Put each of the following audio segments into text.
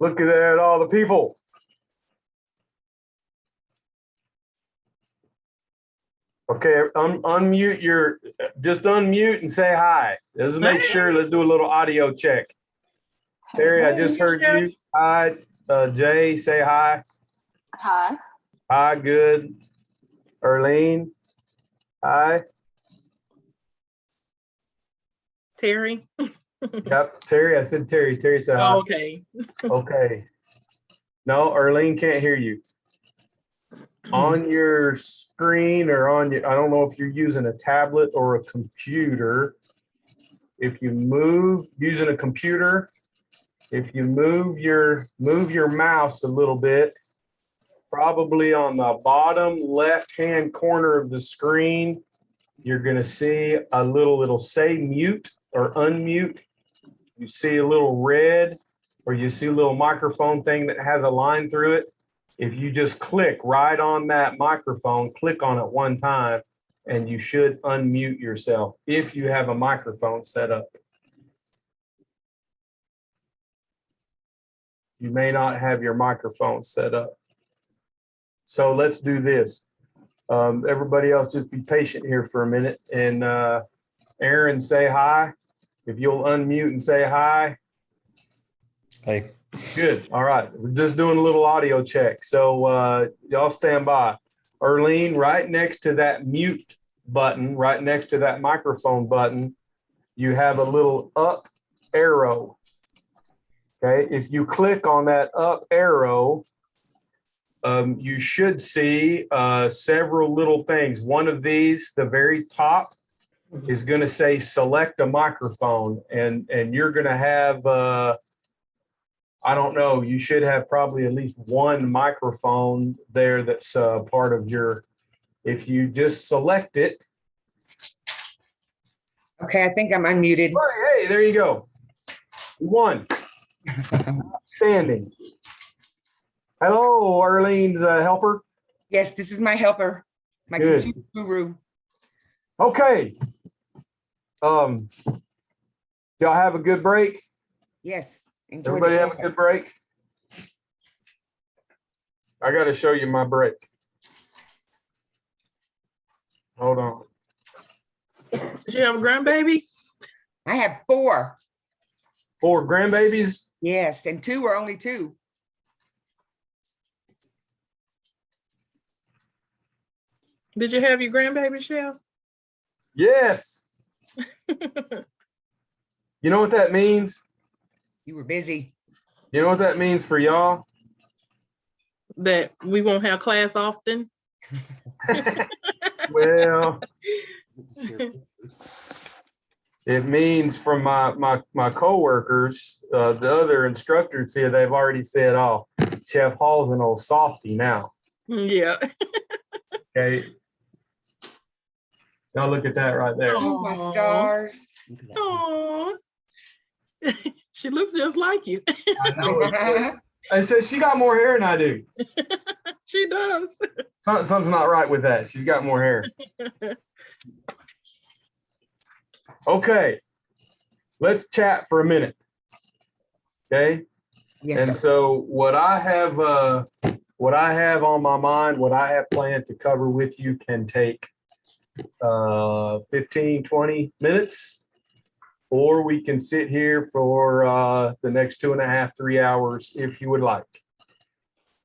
Look at all the people. Okay, unmute just unmute and say hi. Let's make sure, let's do a little audio check. Terry, I just heard you. Hi, Jay, say hi. Hi. Hi, good. Erlene, hi. Terry. Yep, Terry, I said Terry. Terry said hi. Oh, okay. Okay. No, Erlene can't hear you. On your screen or on your, I don't know if you're using a tablet or a computer. If you move using a computer, if you move your mouse a little bit, probably on the bottom left-hand corner of the screen, you're gonna see a little, it'll say mute or unmute. You see a little red, or you see a little microphone thing that has a line through it. If you just click right on that microphone, click on it one time, and you should unmute yourself if you have a microphone set up. You may not have your microphone set up. So let's do this. Everybody else just be patient here for a minute. And Aaron, say hi. If you'll unmute and say hi. Hey. Good. All right. We're just doing a little audio check. So y'all stand by. Erlene, right next to that mute button, right next to that microphone button, you have a little up arrow. Okay. If you click on that up arrow, you should see several little things. One of these, the very top, is going to say select a microphone, and you're going to have I don't know, you should have probably at least one microphone there that's part of your, if you just select it. Okay, I think I'm unmuted. Hey, there you go. One. Outstanding. Hello, Arlene's helper. Yes, this is my helper, my Good. computer guru. Okay. Y'all have a good break? Yes. enjoy Everybody the have a day. good break? I got to show you my break. Hold on. Did you have a grandbaby? I have 4. 4 grandbabies? Yes, and 2 are only 2. Did you have your grandbaby, Chef? Yes. You know what that means? You were busy. You know what that means for y'all? That we won't have class often? Well, it means from my coworkers, the other instructors here, they've already said, oh, Chef Hall's an old softy now. Yeah. Okay. Y'all look at that right there. Oh, my Aw. stars. Oh, she looks just like you. I know it. I said she got more hair than I do. She does. Something's not right with that. She's got more hair. Okay. Let's chat for a minute. Okay. Yes, And sir. so what I have on my mind, what I have planned to cover with you can take 15, 20 minutes, or we can sit here for the next 2.5, 3 hours if you would like.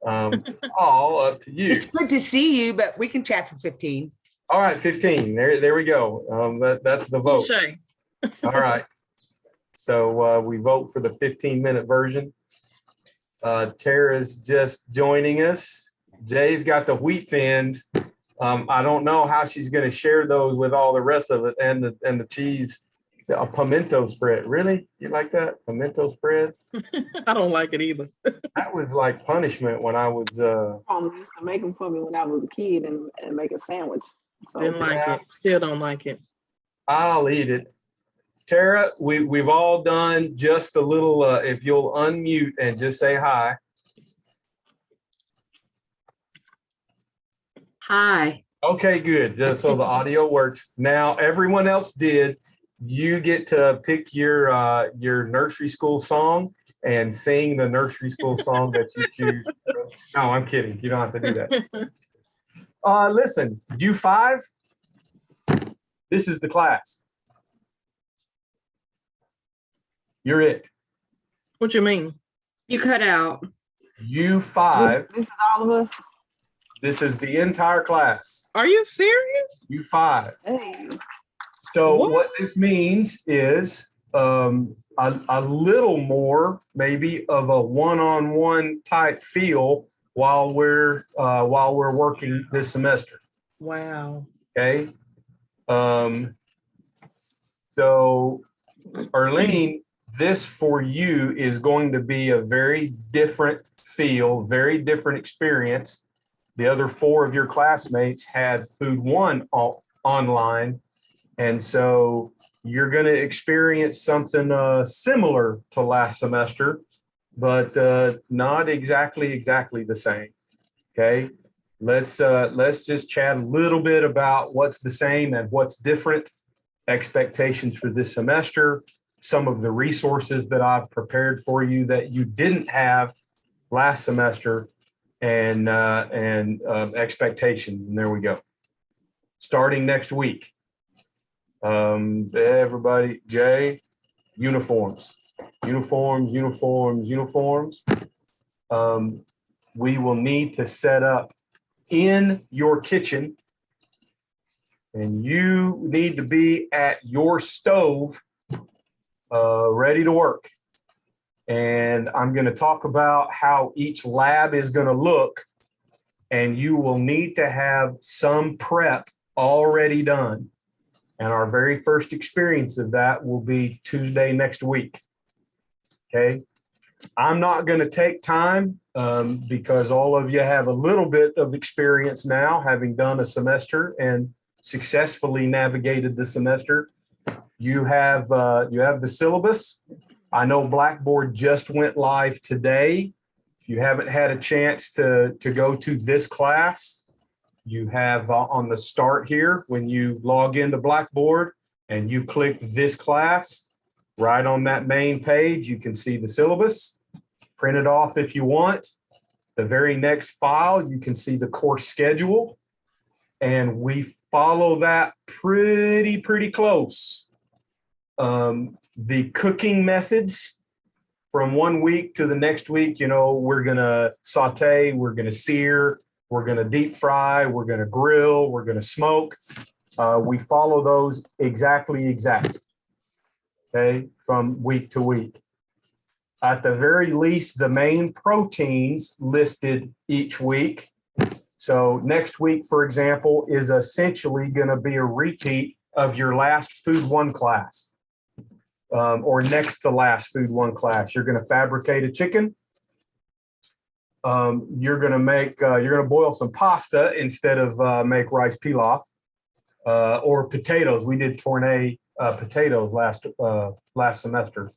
It's all up to you. It's good to see you, but we can chat for 15. All right, 15. There we go. That's the vote. Shay. All right. So we vote for the 15-minute version. Tara's just joining us. Jay's got the wheat thins. I don't know how she's going to share those with all the rest of it, and the cheese, a pimento spread. Really? You like that pimento spread? I don't like it either. That was like punishment when I was. Mom used to make them for me when I was a kid and make a sandwich. So Didn't like Yeah. it. Still don't like it. I'll eat it. Tara, we've all done just a little. If you'll unmute and just say hi. Hi. Okay, good. Just so the audio works. Now everyone else did. You get to pick your nursery school song, and sing the nursery school song that you choose. No, I'm kidding. You don't have to do that. Listen, U5, this is the class. You're it. What you mean? You cut out. U5, This is all of us. this is the entire class. Are you serious? U5. Hey, So What? what this means is a little more maybe of a one-on-one type feel while we're working this semester. Wow. Okay. So Arlene, this for you is going to be a very different feel, very different experience. The other 4 of your classmates had Food One online. And so you're going to experience something similar to last semester, but not exactly the same. Okay. Let's just chat a little bit about what's the same and what's different, expectations for this semester, some of the resources that I've prepared for you that you didn't have last semester, and expectations. And there we go. Starting next week. Everybody, Jay, uniforms. We will need to set up in your kitchen, and you need to be at your stove, ready to work. And I'm going to talk about how each lab is going to look, and you will need to have some prep already done. And our very first experience of that will be Tuesday next week. Okay. I'm not going to take time because all of you have a little bit of experience now, having done a semester and successfully navigated the semester. You have the syllabus. I know Blackboard just went live today. If you haven't had a chance to go to this class, you have on the start here, when you log into Blackboard and you click this class, right on that main page, you can see the syllabus. Print it off if you want. The very next file, you can see the course schedule. And we follow that pretty close. The cooking methods from one week to the next week, we're going to saute, we're going to sear, we're going to deep fry, we're going to grill, we're going to smoke. We follow those exactly. Okay, from week to week. At the very least, the main proteins listed each week. So next week, for example, is essentially going to be a repeat of your last Food One class, or next to last Food One class. You're going to fabricate a chicken. You're going to boil some pasta instead of make rice pilaf, or potatoes. We did tournée potatoes last semester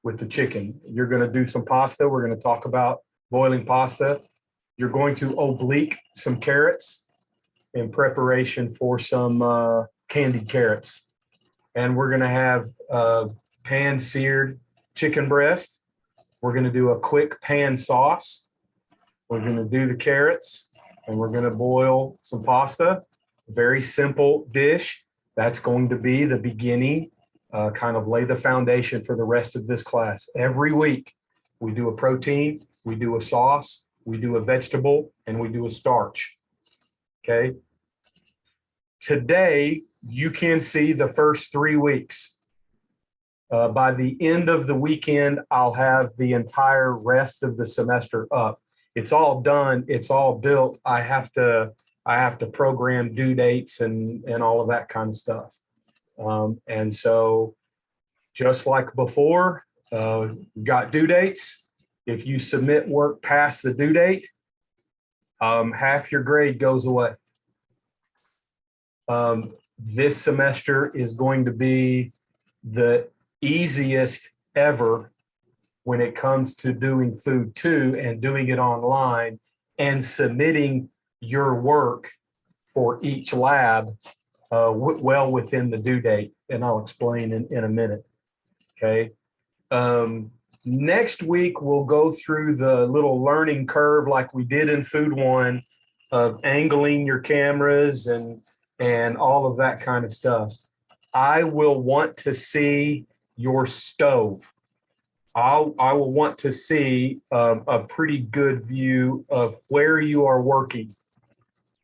with the chicken. You're going to do some pasta. We're going to talk about boiling pasta. You're going to oblique some carrots in preparation for some candied carrots. And we're going to have pan seared chicken breast. We're going to do a quick pan sauce. We're going to do the carrots, and we're going to boil some pasta. Very simple dish. That's going to be the beginning, kind of lay the foundation for the rest of this class. Every week, we do a protein, we do a sauce, we do a vegetable, and we do a starch. Okay. Today, you can see the first 3 weeks. By the end of the weekend, I'll have the entire rest of the semester up. It's all done. It's all built. I have to program due dates and all of that kind of stuff. And so just like before, got due dates. If you submit work past the due date, half your grade goes away. This semester is going to be the easiest ever when it comes to doing Food 2 and doing it online and submitting your work for each lab well within the due date. And I'll explain in a minute. Okay. Next week, we'll go through the little learning curve like we did in Food One of angling your cameras and all of that kind of stuff. I will want to see your stove. I will want to see a pretty good view of where you are working.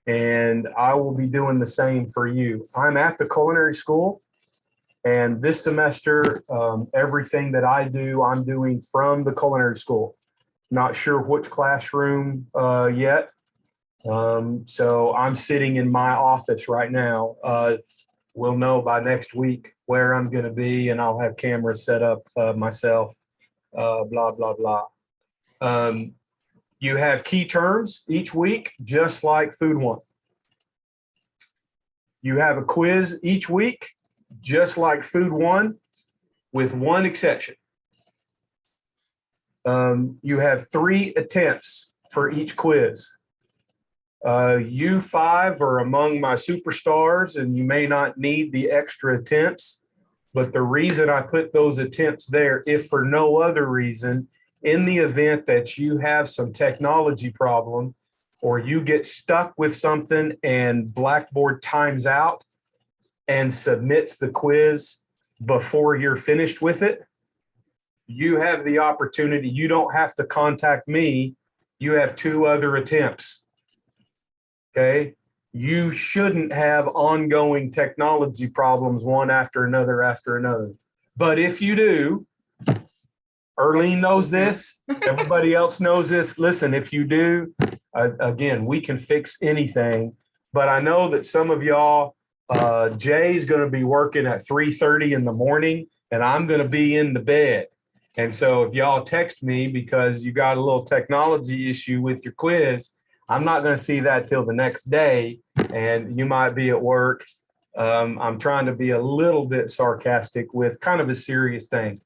And I will be doing the same for you. I'm at the culinary school, and this semester, everything that I do, I'm doing from the culinary school. Not sure which classroom yet. So I'm sitting in my office right now. We'll know by next week where I'm going to be, and I'll have cameras set up myself. Blah, blah, blah. You have key terms each week, just like Food One. You have a quiz each week, just like Food One, with one exception. You have 3 attempts for each quiz. You 5 are among my superstars, and you may not need the extra attempts. But the reason I put those attempts there, if for no other reason, in the event that you have some technology problem or you get stuck with something and Blackboard times out and submits the quiz before you're finished with it, you have the opportunity. You don't have to contact me. You have 2 other attempts. Okay. You shouldn't have ongoing technology problems one after another. But if you do, Erlene knows this, everybody else knows this. Listen, if you do, again, we can fix anything. But I know that some of y'all, Jay's going to be working at 3:30 in the morning, and I'm going to be in the bed. And so if y'all text me because you got a little technology issue with your quiz, I'm not going to see that till the next day, and you might be at work. I'm trying to be a little bit sarcastic with kind of a serious thing.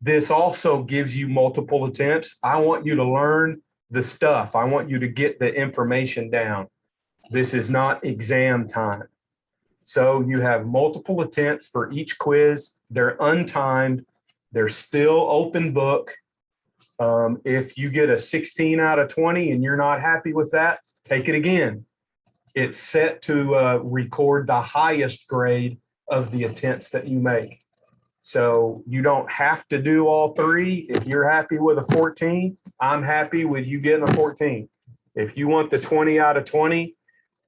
This also gives you multiple attempts. I want you to learn the stuff. I want you to get the information down. This is not exam time. So you have multiple attempts for each quiz. They're untimed. They're still open book. If you get a 16 out of 20 and you're not happy with that, take it again. It's set to record the highest grade of the attempts that you make. So you don't have to do all 3. If you're happy with a 14, I'm happy with you getting a 14. If you want the 20 out of 20,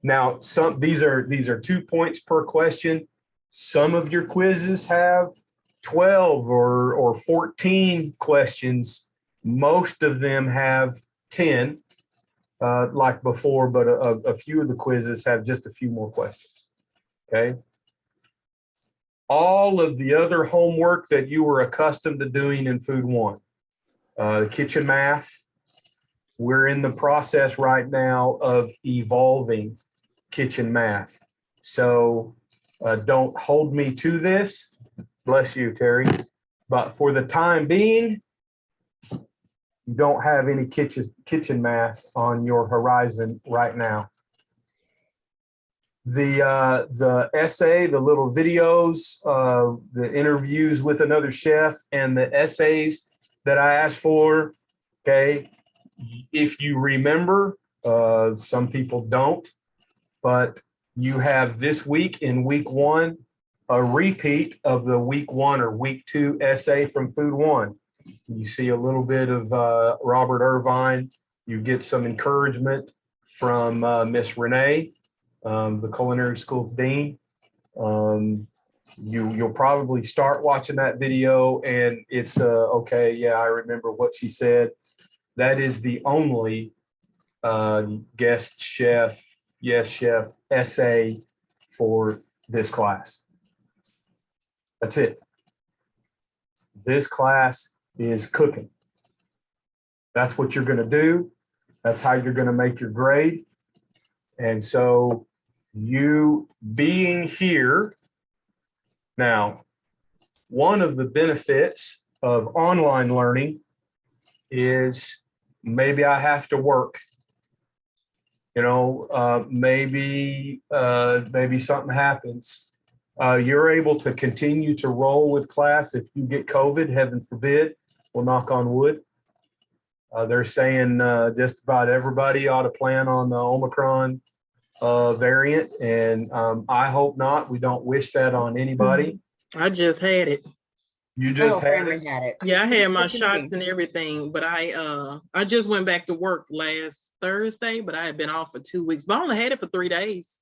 now these are 2 points per question. Some of your quizzes have 12 or 14 questions. Most of them have 10, like before, but a few of the quizzes have just a few more questions. Okay. All of the other homework that you were accustomed to doing in Food One, kitchen math, we're in the process right now of evolving kitchen math. So don't hold me to this. Bless you, Terry. But for the time being, you don't have any kitchen math on your horizon right now. The essay, the little videos, the interviews with another chef, and the essays that I asked for, okay, if you remember, some people don't, but you have this week in week 1, a repeat of the week 1 or week 2 essay from Food One. You see a little bit of Robert Irvine. You get some encouragement from Miss Renee, the culinary school's dean. You'll probably start watching that video and it's okay, yeah, I remember what she said. That is the only guest chef, yes chef essay for this class. That's it. This class is cooking. That's what you're going to do. That's how you're going to make your grade. And so you being here now, one of the benefits of online learning is maybe I have to work. You know, maybe something happens. You're able to continue to roll with class if you get COVID, heaven forbid. We'll knock on wood. They're saying just about everybody ought to plan on the Omicron variant, and I hope not. We don't wish that on anybody. I just had it. You My just whole had family it. had it. Yeah, I had my Just shots meeting. and everything, but I just went back to work last Thursday, but I had been off for 2 weeks, but I only had it for 3 days.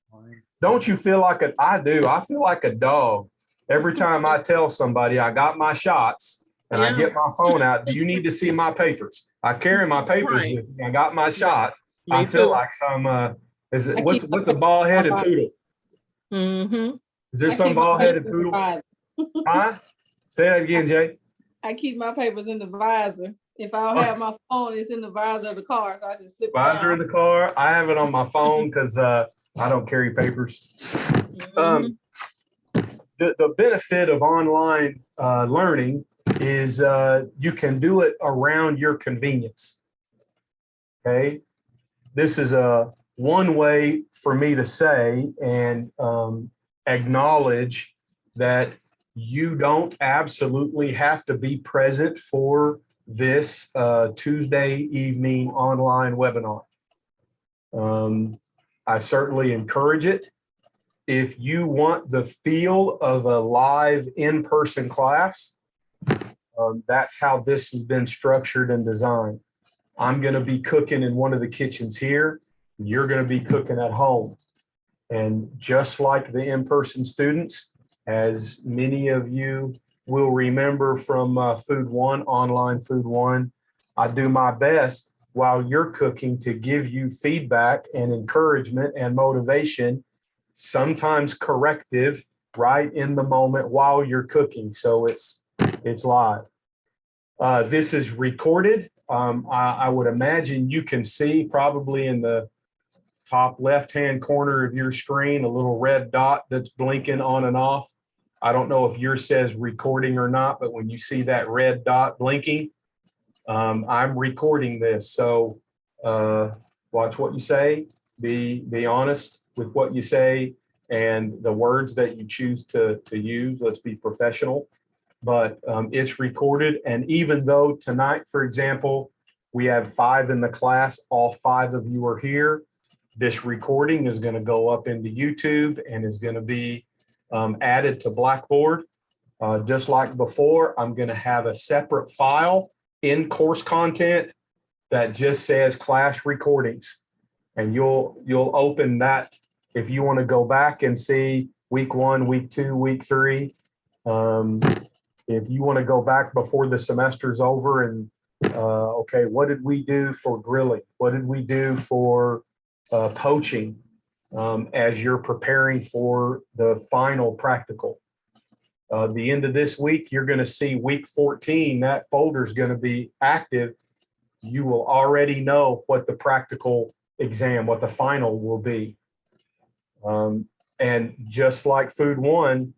Don't you feel like I do. I feel like a dog every time I tell somebody I got my shots and I Yeah. get my phone out. Do you need to see my papers? I carry my papers Right. with me. I got my shots. Me I feel too. like some is it I what's keep- a bald headed poodle? Mm-hmm. Is there I some keep my bald headed papers in the poodle? visor. Huh? Say that again, Jay. I keep my papers in the visor. If I don't have my phone, it's in the visor of the car, so I just flip it Visor in down. the car. I have it on my phone because I don't carry papers. Mhm. The benefit of online learning is you can do it around your convenience. Okay. This is one way for me to say and acknowledge that you don't absolutely have to be present for this Tuesday evening online webinar. I certainly encourage it. If you want the feel of a live in-person class, that's how this has been structured and designed. I'm going to be cooking in one of the kitchens here. You're going to be cooking at home. And just like the in-person students, as many of you will remember from Food One, online Food One, I do my best while you're cooking to give you feedback and encouragement and motivation, sometimes corrective, right in the moment while you're cooking. So it's live. This is recorded. I would imagine you can see probably in the top left-hand corner of your screen, a little red dot that's blinking on and off. I don't know if yours says recording or not, but when you see that red dot blinking, I'm recording this. So watch what you say, be honest with what you say and the words that you choose to use. Let's be professional, but it's recorded. And even though tonight, for example, we have 5 in the class, all 5 of you are here, this recording is going to go up into YouTube and is going to be added to Blackboard. Just like before, I'm going to have a separate file in course content that just says class recordings. And you'll open that if you want to go back and see week 1, week 2, week 3. If you want to go back before the semester's over and, okay, what did we do for grilling? What did we do for poaching as you're preparing for the final practical? The end of this week, you're going to see week 14, that folder is going to be active. You will already know what the practical exam, what the final will be. And just like Food One,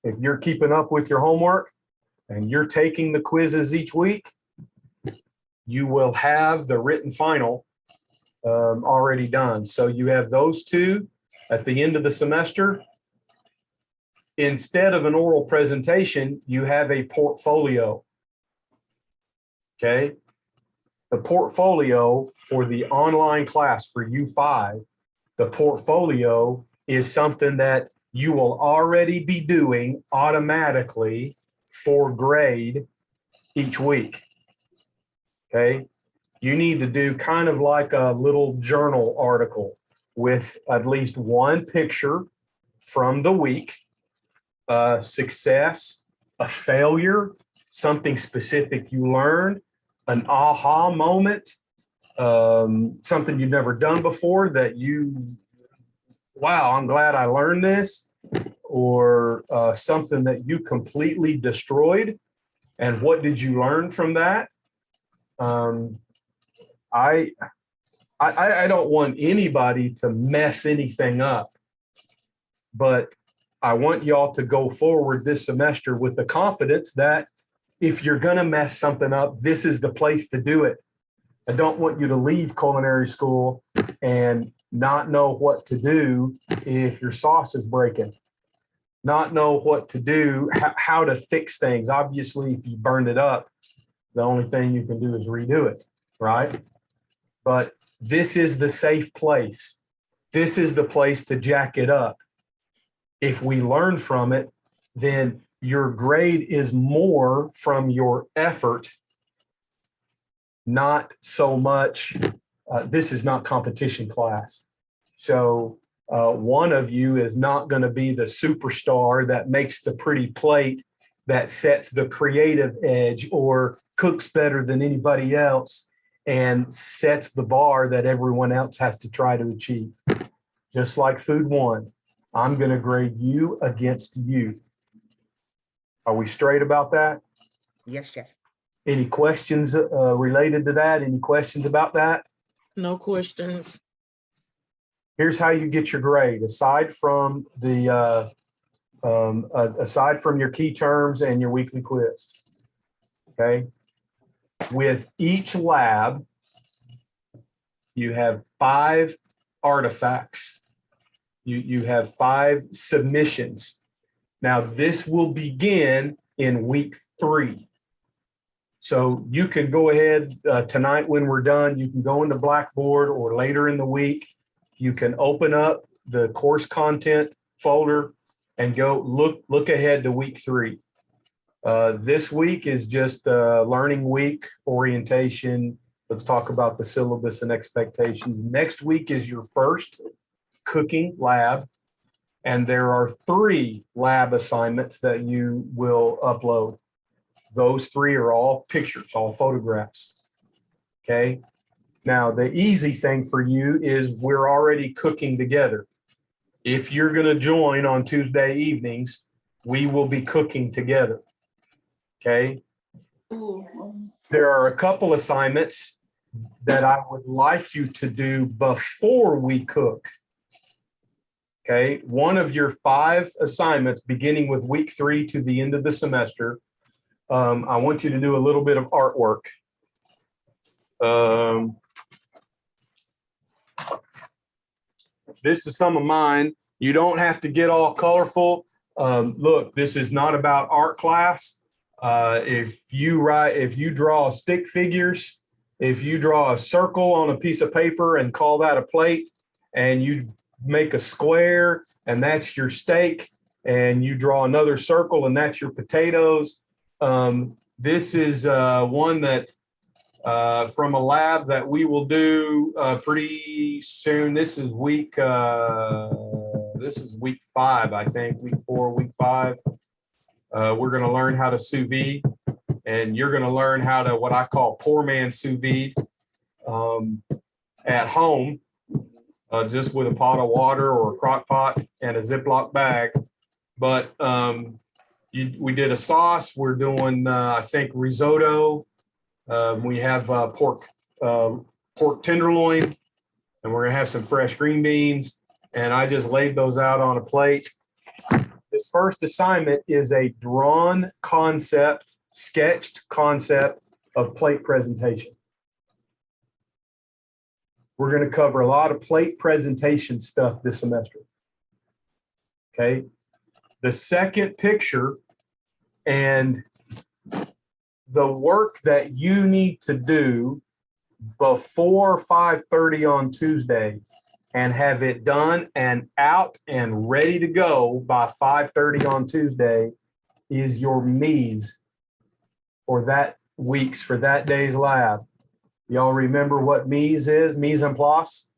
if you're keeping up with your homework and you're taking the quizzes each week, you will have the written final already done. So you have those 2 at the end of the semester. Instead of an oral presentation, you have a portfolio. Okay. The portfolio for the online class for U5, the portfolio is something that you will already be doing automatically for grade each week. Okay. You need to do kind of like a little journal article with at least one picture from the week, success, a failure, something specific you learned, an aha moment, something you've never done before that wow, I'm glad I learned this, or something that you completely destroyed. And what did you learn from that? I don't want anybody to mess anything up, but I want y'all to go forward this semester with the confidence that if you're going to mess something up, this is the place to do it. I don't want you to leave culinary school and not know what to do if your sauce is breaking, not know what to do, how to fix things. Obviously, if you burned it up, the only thing you can do is redo it, right? But this is the safe place. This is the place to jack it up. If we learn from it, then your grade is more from your effort, not so much, this is not competition class. So one of you is not going to be the superstar that makes the pretty plate, that sets the creative edge, or cooks better than anybody else and sets the bar that everyone else has to try to achieve. Just like food one, I'm going to grade you against you. Are we straight about that? Yes, chef. Any questions related to that? Any questions about that? No questions. Here's how you get your grade. Aside from the aside from your key terms and your weekly quiz. Okay. With each lab, you have 5 artifacts. You have 5 submissions. Now this will begin in week 3. So you can go ahead tonight when we're done, you can go into Blackboard, or later in the week, you can open up the course content folder and go look ahead to week 3. This week is just learning week, orientation. Let's talk about the syllabus and expectations. Next week is your first cooking lab, and there are 3 lab assignments that you will upload. Those 3 are all pictures, all photographs. Okay. Now, the easy thing for you is we're already cooking together. If you're going to join on Tuesday evenings, we will be cooking together. Okay. Ooh. There are a couple assignments that I would like you to do before we cook. Okay. One of your 5 assignments, beginning with week 3 to the end of the semester, I want you to do a little bit of artwork. This is some of mine. You don't have to get all colorful. Look, this is not about art class. If you draw stick figures, if you draw a circle on a piece of paper and call that a plate, and you make a square and that's your steak, and you draw another circle and that's your potatoes. This is one that from a lab that we will do pretty soon. This is week 5, I think, week 4, week 5. We're going to learn how to sous vide, and you're going to learn how to, what I call poor man sous vide, at home, just with a pot of water or a crock pot and a Ziploc bag. But we did a sauce. We're doing, I think, risotto. We have pork tenderloin, and we're going to have some fresh green beans. And I just laid those out on a plate. This first assignment is a drawn concept, sketched concept of plate presentation. We're going to cover a lot of plate presentation stuff this semester. Okay. The second picture and the work that you need to do before 5:30 on Tuesday and have it done and out and ready to go by 5:30 on Tuesday is your mise for that day's lab. Y'all remember what mise is? Mise en place?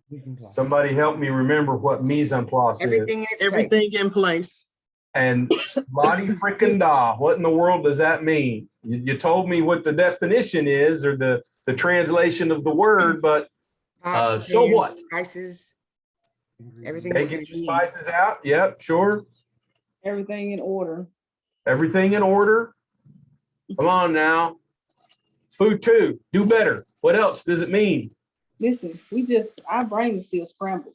Somebody help me remember what mise en place Everything is. in its Everything place. in place. And Lottie frickin' da, what in the world does that mean? You told me what the definition is, or the translation of the word, but Pots, so pans, what? Spices, everything. Hey, that get we your need. spices out. Yep, sure. Everything in order. Everything in order. Come on now. It's food too. Do better. What else does it mean? Listen, our brain is still scrambled.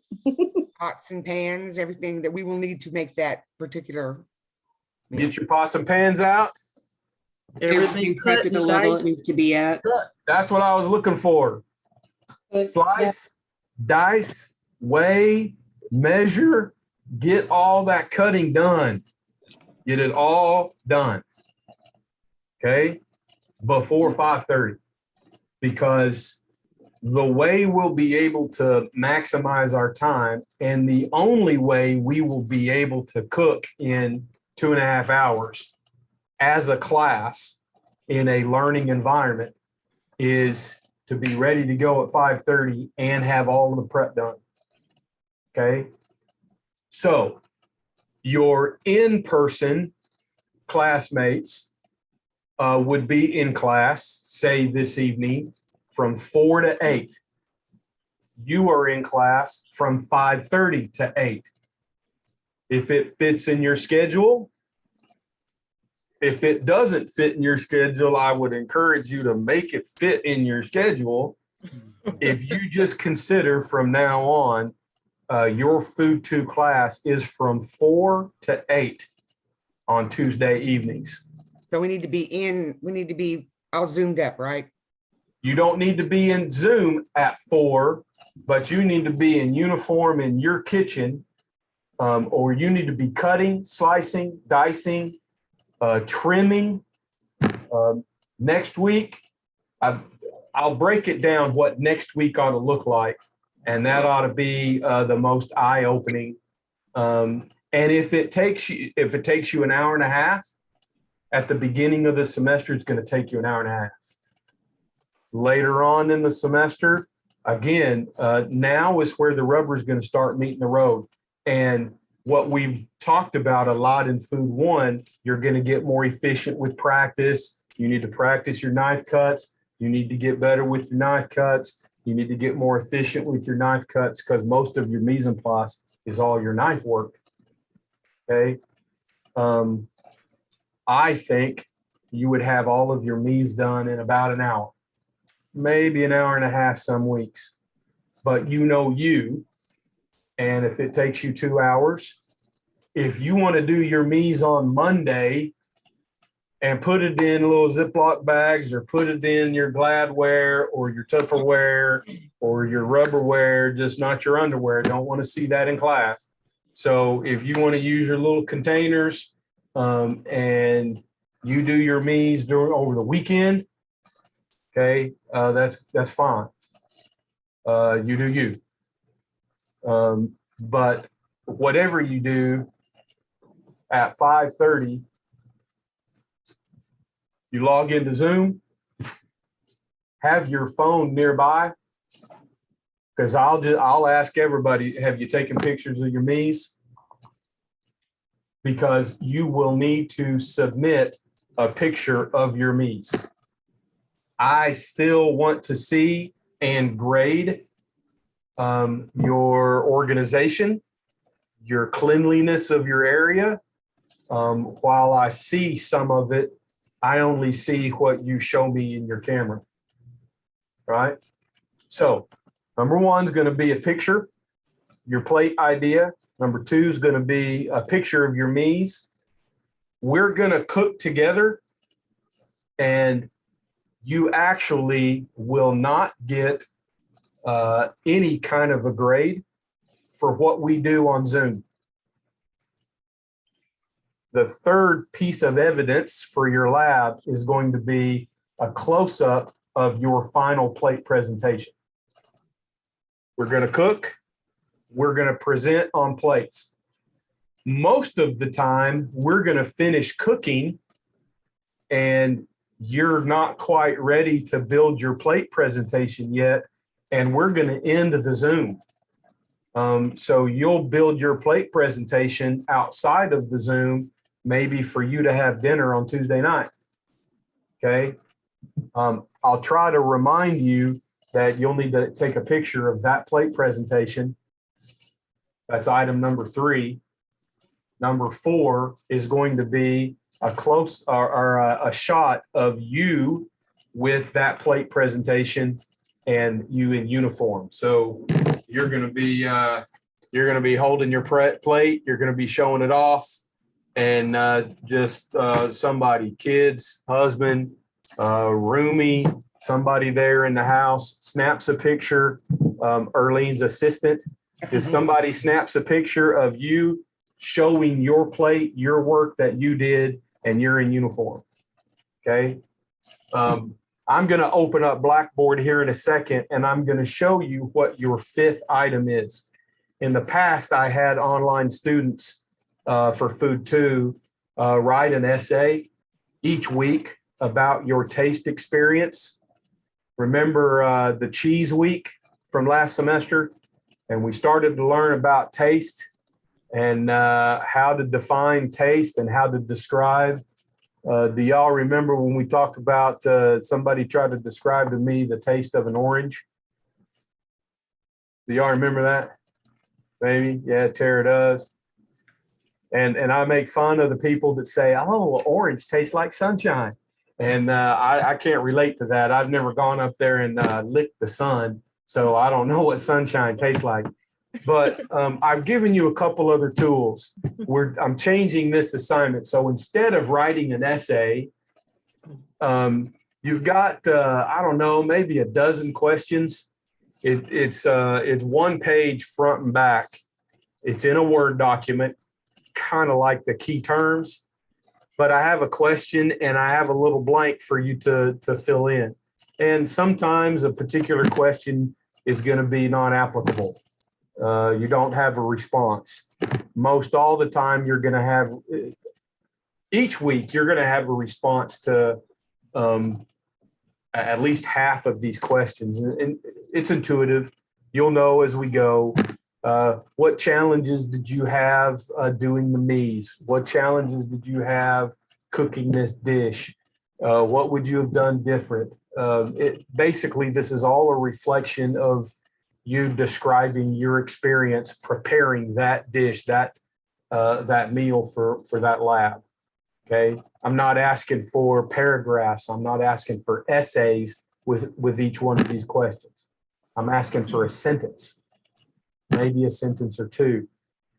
Pots and pans, everything that we will need to make that particular meal. Get your pots and pans out. Everything cut cut to the and level it diced. needs to be at. That's what I was looking for. But Slice, dice, weigh, measure, get all that cutting done. Get it all done. Okay. before 5:30, because the way we'll be able to maximize our time, and the only way we will be able to cook in 2.5 hours as a class in a learning environment, is to be ready to go at 5:30 and have all of the prep done. Okay. So your in-person classmates would be in class, say this evening, from 4 to 8. You are in class from 5:30 to 8. If it fits in your schedule, if it doesn't fit in your schedule, I would encourage you to make it fit in your schedule. If you just consider from now on, your Food 2 class is from 4 to 8 on Tuesday evenings. So we need to be all zoomed up, right? You don't need to be in Zoom at 4, but you need to be in uniform in your kitchen, or you need to be cutting, slicing, dicing, trimming. Next week, I'll break it down what next week ought to look like, and that ought to be the most eye-opening. And if it takes you an hour and a half at the beginning of the semester, it's going to take you an hour and a half. Later on in the semester, again, now is where the rubber is going to start meeting the road. And what we've talked about a lot in Food 1, you're going to get more efficient with practice. You need to practice your knife cuts. You need to get better with your knife cuts. You need to get more efficient with your knife cuts, because most of your mise en place is all your knife work. Okay. I think you would have all of your mise done in about an hour, maybe an hour and a half some weeks. But you, and if it takes you 2 hours, if you want to do your mise on Monday and put it in little Ziploc bags, or put it in your Gladware or your Tupperware or your Rubberware, just not your underwear, don't want to see that in class. So if you want to use your little containers, and you do your mise over the weekend, okay, that's fine. You do you. But whatever you do at 5:30, you log into Zoom, have your phone nearby, because I'll ask everybody, have you taken pictures of your mise? Because you will need to submit a picture of your mise. I still want to see and grade your organization, your cleanliness of your area. While I see some of it, I only see what you show me in your camera, right? So number 1 is going to be a picture, your plate idea. Number 2 is going to be a picture of your mise. We're going to cook together, and you actually will not get any kind of a grade for what we do on Zoom. The third piece of evidence for your lab is going to be a close-up of your final plate presentation. We're going to cook. We're going to present on plates. Most of the time, we're going to finish cooking, and you're not quite ready to build your plate presentation yet, and we're going to end the Zoom. So you'll build your plate presentation outside of the Zoom, maybe for you to have dinner on Tuesday night. Okay. I'll try to remind you that you'll need to take a picture of that plate presentation. That's item number 3. Number 4 is going to be a close or a shot of you with that plate presentation and you in uniform. So you're going to be holding your plate. You're going to be showing it off, and just somebody, kids, husband, roomie, somebody there in the house snaps a picture. Erlene's assistant, if somebody snaps a picture of you showing your plate, your work that you did, and you're in uniform. Okay. I'm going to open up Blackboard here in a second, and I'm going to show you what your fifth item is. In the past, I had online students for Food 2 write an essay each week about your taste experience. Remember the cheese week from last semester? And we started to learn about taste and how to define taste and how to describe. Do y'all remember when we talked about somebody tried to describe to me the taste of an orange? Do y'all remember that? Maybe, yeah, Tara does. And I make fun of the people that say, "Oh, orange tastes like sunshine," and I can't relate to that. I've never gone up there and licked the sun, so I don't know what sunshine tastes like. But I've given you a couple other tools. I'm changing this assignment. So instead of writing an essay, you've got, I don't know, maybe a dozen questions. It's one page front and back. It's in a Word document, kind of like the key terms. But I have a question and I have a little blank for you to fill in. And sometimes a particular question is going to be non-applicable. You don't have a response. Most all the time, you're going to have, each week, you're going to have a response to at least half of these questions. And it's intuitive. You'll know as we go. What challenges did you have doing the me's? What challenges did you have cooking this dish? What would you have done different? Basically, this is all a reflection of you describing your experience preparing that dish, that meal for that lab. Okay, I'm not asking for paragraphs. I'm not asking for essays with each one of these questions. I'm asking for a sentence, maybe a sentence or two.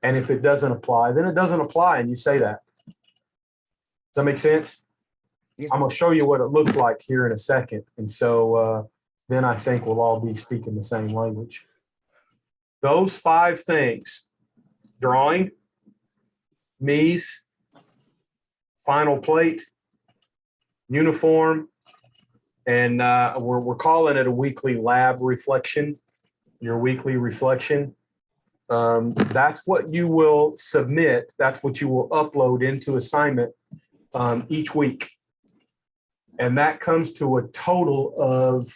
And if it doesn't apply, then it doesn't apply, and you say that. Does that make sense? Yes. I'm going to show you what it looks like here in a second. And so then I think we'll all be speaking the same language. Those 5 things: drawing, me's, final plate, uniform, and we're calling it a weekly lab reflection, your weekly reflection. That's what you will submit. That's what you will upload into assignment each week. And that comes to a total of,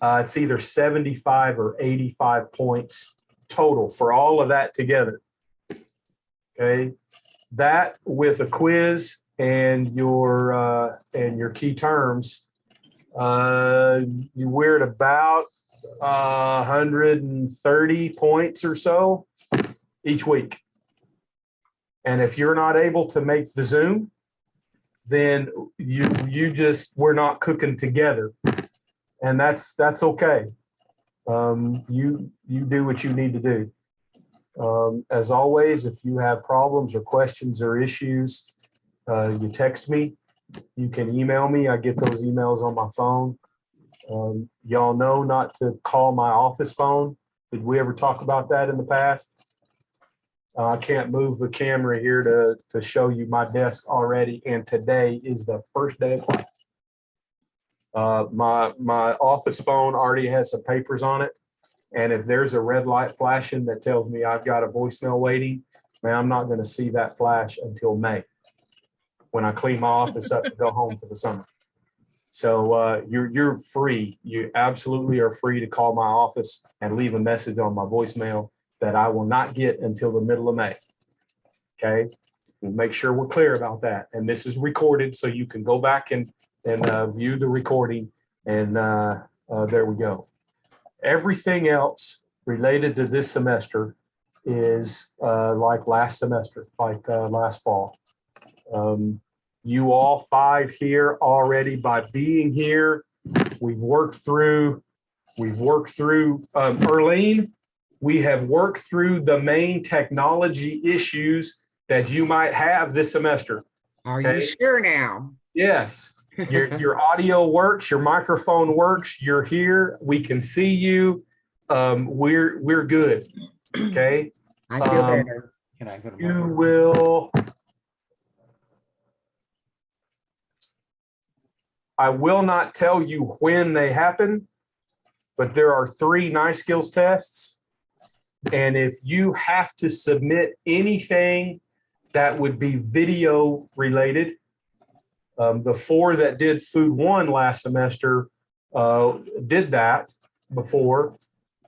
it's either 75 or 85 points total for all of that together. Okay. That with a quiz and your key terms, we're at about 130 points or so each week. And if you're not able to make the Zoom, then we're not cooking together, and that's okay. You do what you need to do. As always, if you have problems or questions or issues, you text me. You can email me. I get those emails on my phone. Y'all know not to call my office phone. Did we ever talk about that in the past? I can't move the camera here to show you my desk already, and today is the first day of class. My office phone already has some papers on it, and if there's a red light flashing that tells me I've got a voicemail waiting, man, I'm not going to see that flash until May, when I clean my office up to go home for the summer. So you're free. You absolutely are free to call my office and leave a message on my voicemail that I will not get until the middle of May. Okay, we'll make sure we're clear about that. And this is recorded, so you can go back and view the recording. And there we go. Everything else related to this semester is like last semester, like last fall. You all 5 here already, by being here, we've worked through, Erlene, we have worked through the main technology issues that you might have this semester. Are Okay. you sure now? Yes, your audio works, your microphone works, you're here, we can see you. We're good. Okay. I feel better. Can I go to my You room? will. I will not tell you when they happen, but there are 3 Nice Skills tests. And if you have to submit anything that would be video related, the 4 that did Food 1 last semester did that before,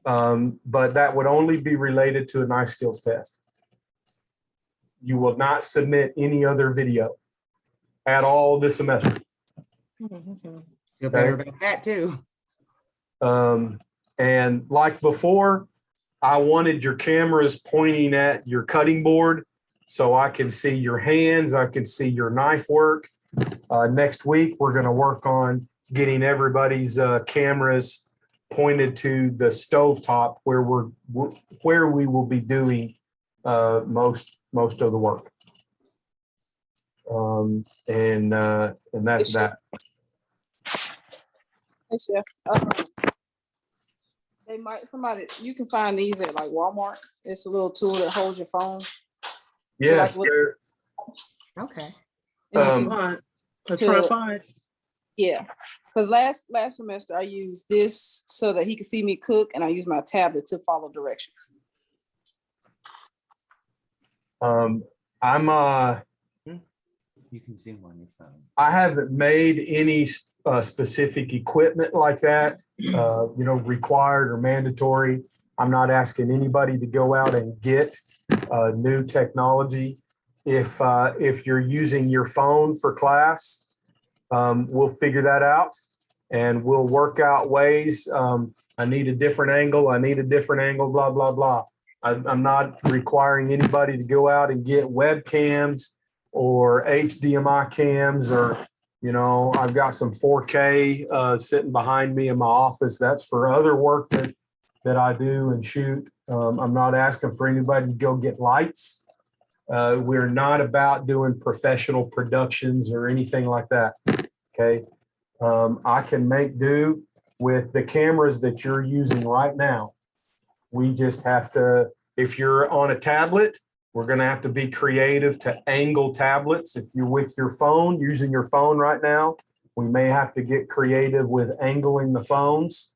but that would only be related to a Nice Skills test. You will not submit any other video at all this semester. Feel better about that too. And like before, I wanted your cameras pointing at your cutting board so I can see your hands, I can see your knife work. Next week, we're going to work on getting everybody's cameras pointed to the stovetop where we will be doing most of the work. And that's that. Thanks, Chef. They might, you can find these at like Walmart. It's a little tool that holds your phone. Yes, like, they're- Okay. A tripod. Yeah, because last semester I used this so that he could see me cook, and I used my tablet to follow directions. I'm You can Zoom on your phone. I haven't made any specific equipment like that, required or mandatory. I'm not asking anybody to go out and get new technology. If you're using your phone for class, we'll figure that out and we'll work out ways. I need a different angle. Blah, blah, blah. I'm not requiring anybody to go out and get webcams or HDMI cams, or, I've got some 4K sitting behind me in my office. That's for other work that I do and shoot. I'm not asking for anybody to go get lights. We're not about doing professional productions or anything like that. Okay. I can make do with the cameras that you're using right now. We just have to, if you're on a tablet, we're going to have to be creative to angle tablets. If you're with your phone, using your phone right now, we may have to get creative with angling the phones,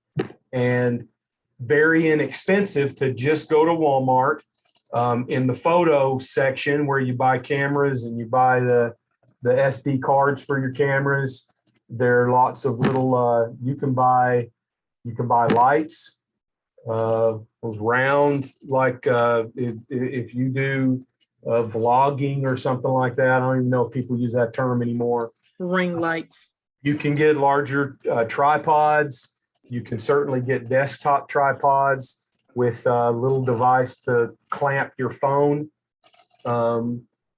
and very inexpensive to just go to Walmart. In the photo section where you buy cameras and you buy the SD cards for your cameras, there are lots of little, you can buy lights, those round, like if you do vlogging or something like that. I don't even know if people use that term anymore. Ring lights. You can get larger tripods. You can certainly get desktop tripods with a little device to clamp your phone.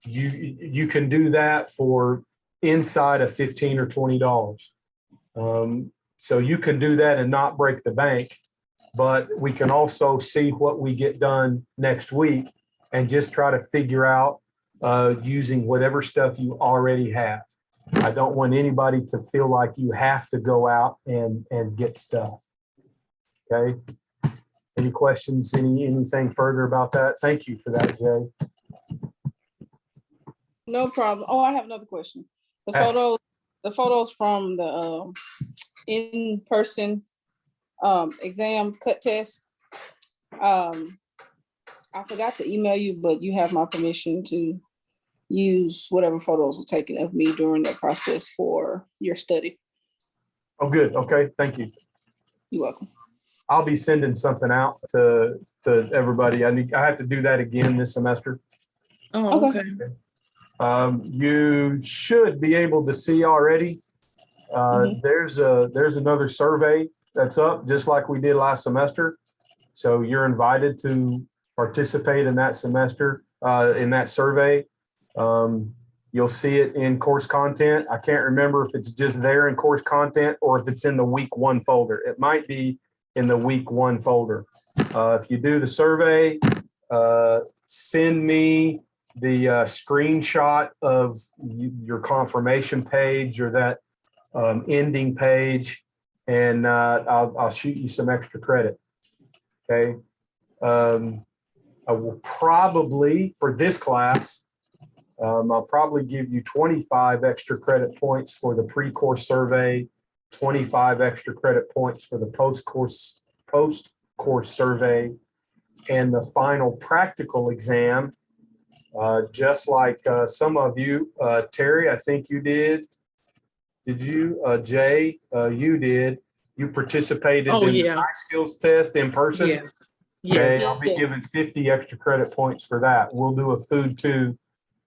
You can do that for inside of $15 or $20. So you can do that and not break the bank, but we can also see what we get done next week and just try to figure out using whatever stuff you already have. I don't want anybody to feel like you have to go out and get stuff. Okay. Any questions, anything further about that? Thank you for that, Jay. No problem. Oh, I have another question. Ask. The photos from the in-person exam cut test. I forgot to email you, but you have my permission to use whatever photos were taken of me during the process for your study. Oh, good. Okay. Thank you. You're welcome. I'll be sending something out to everybody. I have to do that again this semester. Oh, Okay. okay. You should be able to see already. There's another survey that's up, just like we did last semester. So you're invited to participate in that semester, in that survey. You'll see it in course content. I can't remember if it's just there in course content or if it's in the week 1 folder. It might be in the week 1 folder. If you do the survey, send me the screenshot of your confirmation page or that ending page, and I'll shoot you some extra credit. Okay. I will probably, for this class, I'll probably give you 25 extra credit points for the pre-course survey, 25 extra credit points for the post-course survey, and the final practical exam. Just like some of you, Terry, I think you did. Did you, Jay? You did. You participated Oh, in the yeah. life skills test in person. Yes. Okay, Yes. I'll be Yeah. giving 50 extra credit points for that. We'll do a food too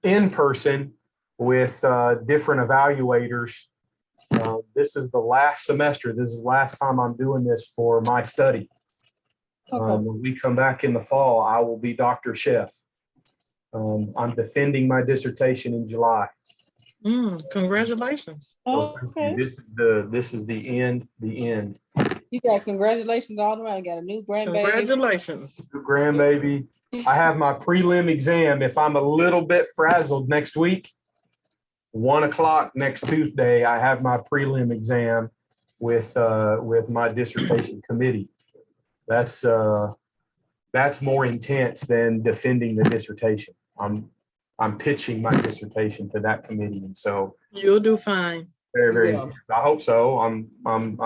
in person with different evaluators. This is the last semester. This is the last time I'm doing this for my study. Okay. When we come back in the fall, I will be Dr. Chef. I'm defending my dissertation in July. Congratulations. So thank you. Okay. This is the end. You got congratulations all around. You got a new grandbaby. Congratulations. Grandbaby. I have my prelim exam. If I'm a little bit frazzled next week, 1 o'clock next Tuesday, I have my prelim exam with my dissertation committee. That's more intense than defending the dissertation. I'm pitching my dissertation to that committee, and so You'll do fine. very. Yeah. I hope so. I'm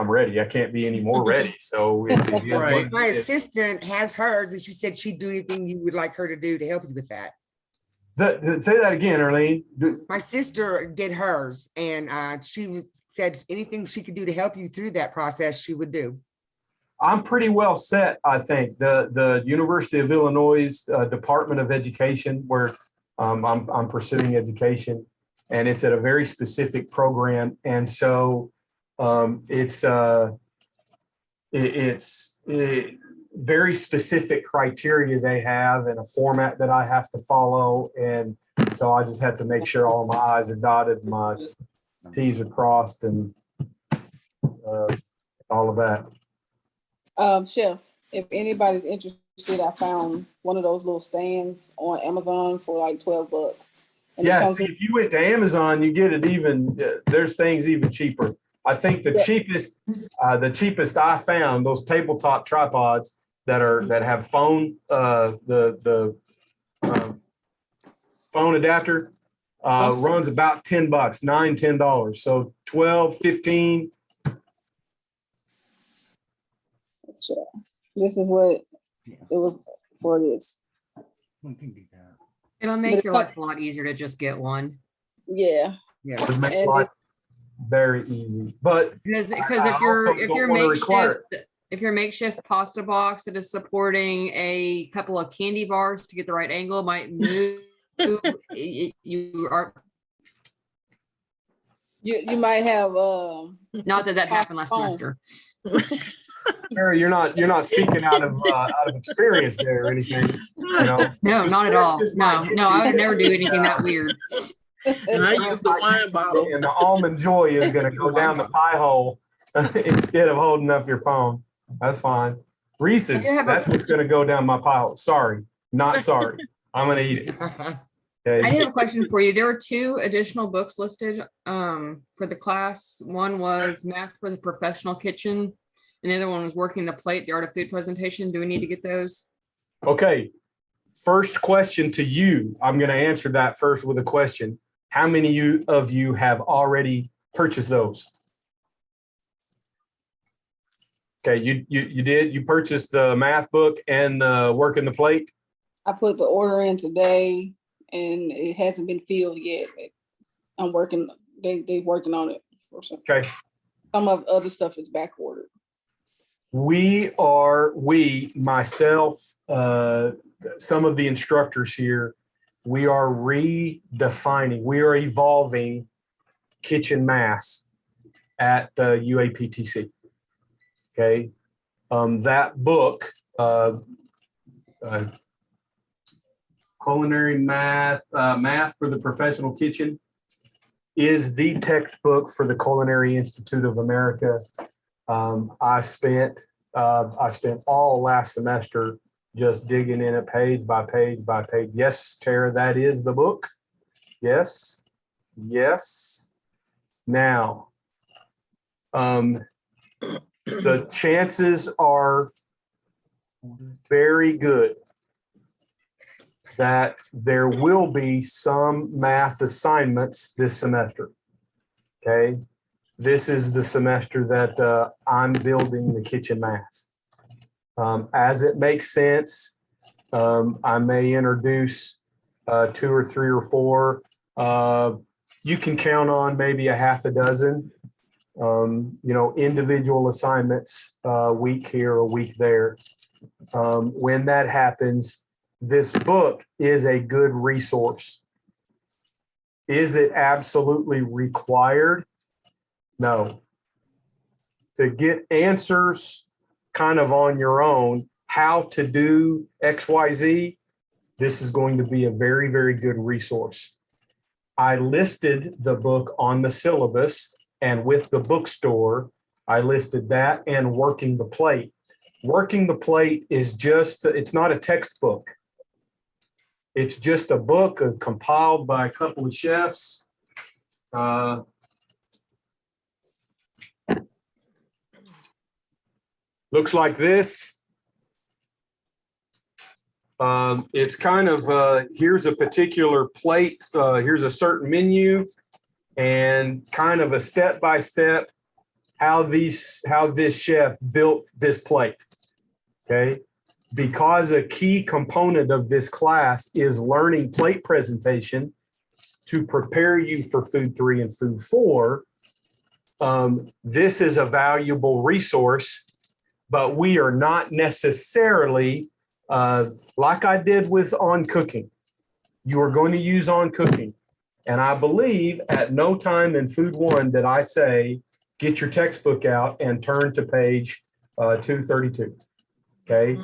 ready. I can't be any more ready. So it is what Right. it My is. assistant has hers, and she said she'd do anything you would like her to do to help you with that. Say that again, Arlene. My sister did hers, and said anything she could do to help you through that process, she would do. I'm pretty well set, I think. The University of Illinois Department of Education, where I'm pursuing education, and it's at a very specific program, and so it's very specific criteria they have and a format that I have to follow, and so I just have to make sure all my I's are dotted, my T's are crossed, and all of that. Chef, if anybody's interested, I found one of those little stands on Amazon for like $12. And it Yeah, comes see, with- if you went to Amazon, you get it even, there's things even cheaper. I think the Yeah. cheapest I found, those tabletop tripods that have phone, the phone adapter, runs about $10, $9-10. So 12, 15. Sure. This is what Yeah, it was for this. we can do that. It'll But make it's your not- life a lot easier to just get one. Yeah. Yeah. Would make And life very easy. But Because I if also don't wanna require if your makeshift pasta box that is supporting a couple of candy bars to get the right angle might move, you are, You might have not that happened last phone. semester. Terry, you're not speaking out of experience there or anything. You know, No, not at all. Just No, might no, I would never do get anything that weird. I use the wine bottle. And the almond joy is going to go down the pie hole instead of holding up your phone. That's fine. Reese's, I have a- that's what's going to go down my pie hole. Sorry, not sorry. I'm going to eat it. I Okay. did have a question for you. There were 2 additional books listed for the class. One was Math for the Professional Kitchen, and the other one was Working the Plate, the Art of Food Presentation. Do we need to get those? Okay. First question to you. I'm going to answer that first with a question. How many of you have already purchased those? Okay, you did. You purchased the math book and the Working the Plate. I put the order in today and it hasn't been filled yet. I'm working, they working on it or something. Okay. Some of other stuff is back ordered. Myself, some of the instructors here, we are redefining, we are evolving kitchen math at UAPTC. Okay. That book, Culinary Math, Math for the Professional Kitchen, is the textbook for the Culinary Institute of America. I spent all last semester just digging in it page by page by page. Yes, Tara, that is the book. Yes. Yes. Now, the chances are very good that there will be some math assignments this semester. Okay, this is the semester that I'm building the kitchen math. As it makes sense, I may introduce 2 or 3 or 4. You can count on maybe a half a dozen, individual assignments, a week here, a week there. When that happens, this book is a good resource. Is it absolutely required? No. To get answers kind of on your own, how to do XYZ, this is going to be a very, very good resource. I listed the book on the syllabus, and with the bookstore, I listed that and Working the Plate. Working the Plate is just, it's not a textbook. It's just a book compiled by a couple of chefs. Looks like this. It's kind of, here's a particular plate, here's a certain menu, and kind of a step-by-step how this chef built this plate, okay? Because a key component of this class is learning plate presentation to prepare you for food 3 and food 4. This is a valuable resource, but we are not necessarily, like I did with On Cooking. You are going to use On Cooking. And I believe at no time in food 1 did I say, get your textbook out and turn to page 232, okay?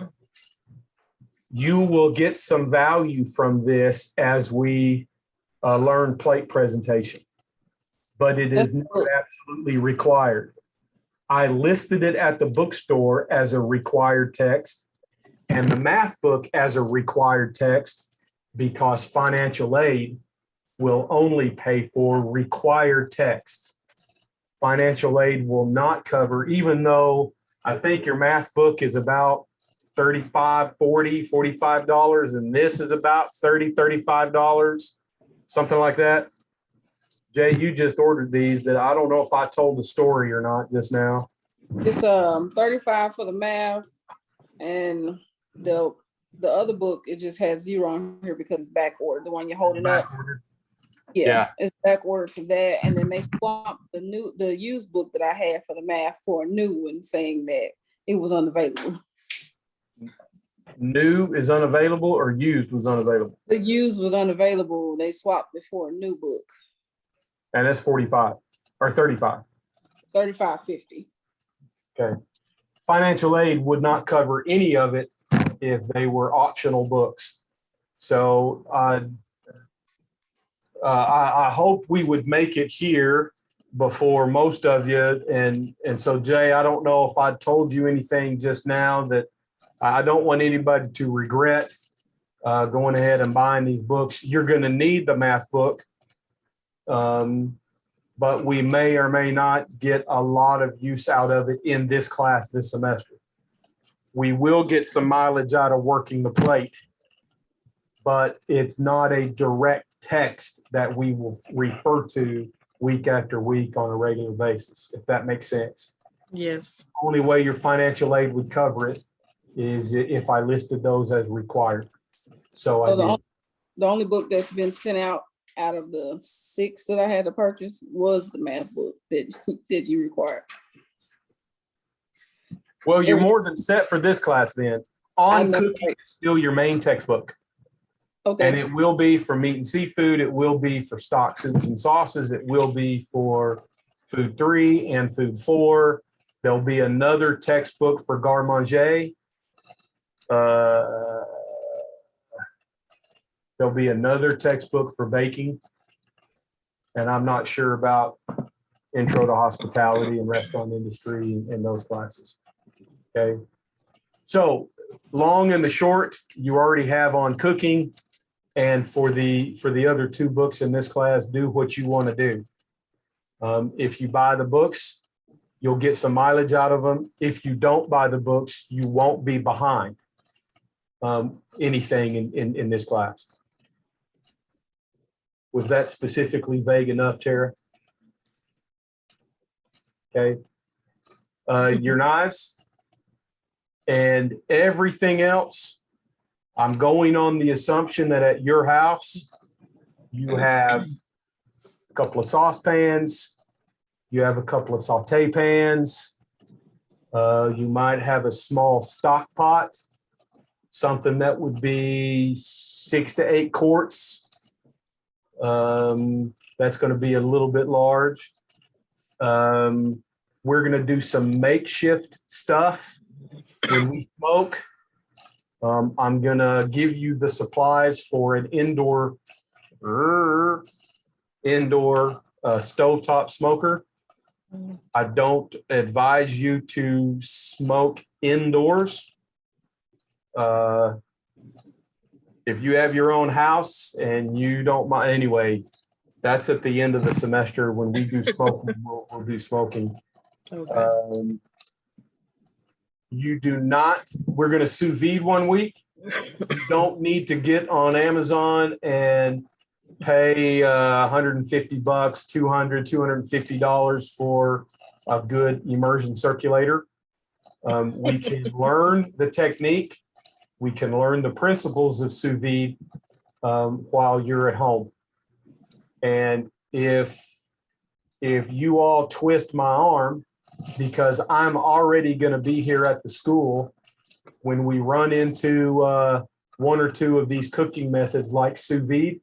You will get some value from this as we learn plate presentation, but it is not absolutely required. I listed it at the bookstore as a required text and the math book as a required text because financial aid will only pay for required texts. Financial aid will not cover, even though I think your math book is about $35, $40, $45, and this is about $30, $35, something like that. Jay, you just ordered these that I don't know if I told the story or not just now. It's 35 for the math, and the other book, it just has 0 on here because it's back ordered. The one you're holding up. Yeah, it's back ordered for that, and then they swapped the used book that I had for the math for a new one, saying that it was unavailable. New is unavailable or used was unavailable? The used was unavailable. They swapped it for a new book. And that's 45 or 35. $35.50. Okay. Financial aid would not cover any of it if they were optional books. So I hope we would make it here before most of you. And so, Jay, I don't know if I told you anything just now that I don't want anybody to regret going ahead and buying these books. You're going to need the math book, but we may or may not get a lot of use out of it in this class this semester. We will get some mileage out of Working the Plate, but it's not a direct text that we will refer to week after week on a regular basis, if that makes sense. Yes. Only way your financial aid would cover it is if I listed those as required. So I did. The only book that's been sent out of the 6 that I had to purchase was the math book that you required. Well, you're more than set for this class then. On Cooking is still your main textbook. Okay. And it will be for meat and seafood. It will be for stock soups and sauces. It will be for food 3 and food 4. There'll be another textbook for garde manger. There'll be another textbook for baking. And I'm not sure about intro to hospitality and restaurant industry and those classes. Okay. So long and the short, you already have On Cooking. And for the other 2 books in this class, do what you want to do. If you buy the books, you'll get some mileage out of them. If you don't buy the books, you won't be behind. anything in this class. Was that specifically vague enough, Tara? Okay. Your knives and everything else, I'm going on the assumption that at your house, you have a couple of saucepans, you have a couple of saute pans, you might have a small stock pot, something that would be 6 to 8 quarts. That's going to be a little bit large. We're going to do some makeshift stuff when we smoke. I'm going to give you the supplies for an indoor stovetop smoker. I don't advise you to smoke indoors. If you have your own house and you don't mind, anyway, that's at the end of the semester when we do smoking, we'll do smoking. Okay. You do not, we're going to sous vide 1 week. You don't need to get on Amazon and pay $150, $200, $250 for a good immersion circulator. We can learn the technique. We can learn the principles of sous vide while you're at home. And if you all twist my arm, because I'm already going to be here at the school when we run into 1 or 2 of these cooking methods like sous vide.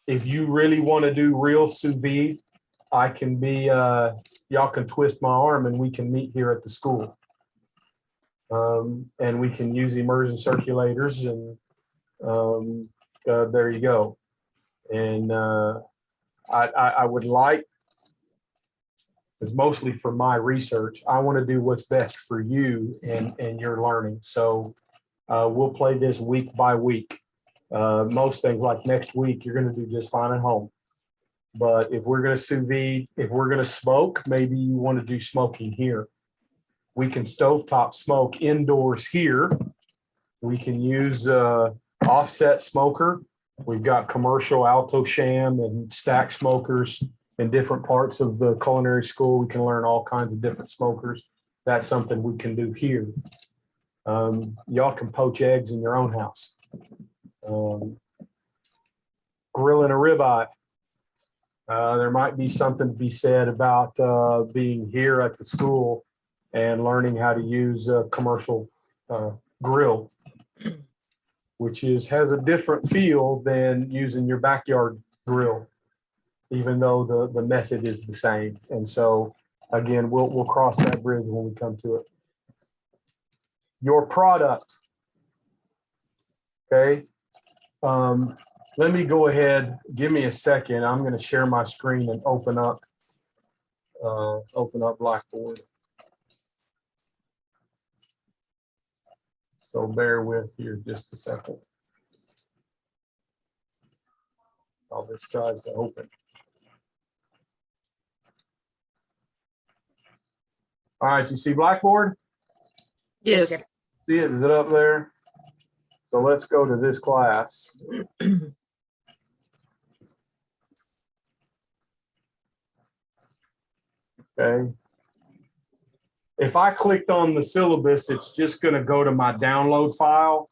If you really want to do real sous vide, I can be, y'all can twist my arm and we can meet here at the school. And we can use immersion circulators and there you go. And I would like, it's mostly for my research, I want to do what's best for you and your learning. So we'll play this week by week. Most things like next week, you're going to do just fine at home. But if we're going to sous vide, if we're going to smoke, maybe you want to do smoking here. We can stovetop smoke indoors here. We can use offset smoker. We've got commercial Alto Sham and stack smokers in different parts of the culinary school. We can learn all kinds of different smokers. That's something we can do here. Y'all can poach eggs in your own house. Grilling a ribeye. There might be something to be said about being here at the school and learning how to use a commercial grill, which has a different feel than using your backyard grill, even though the method is the same. And so, again, we'll cross that bridge when we come to it. Your product, okay? Let me go ahead, give me a second. I'm going to share my screen and open up Blackboard. So bear with here just a second. All this tries to open. All right, you see Blackboard? Yes. See it? Is it up there? So let's go to this class. Okay. If I clicked on the syllabus, it's just going to go to my download file,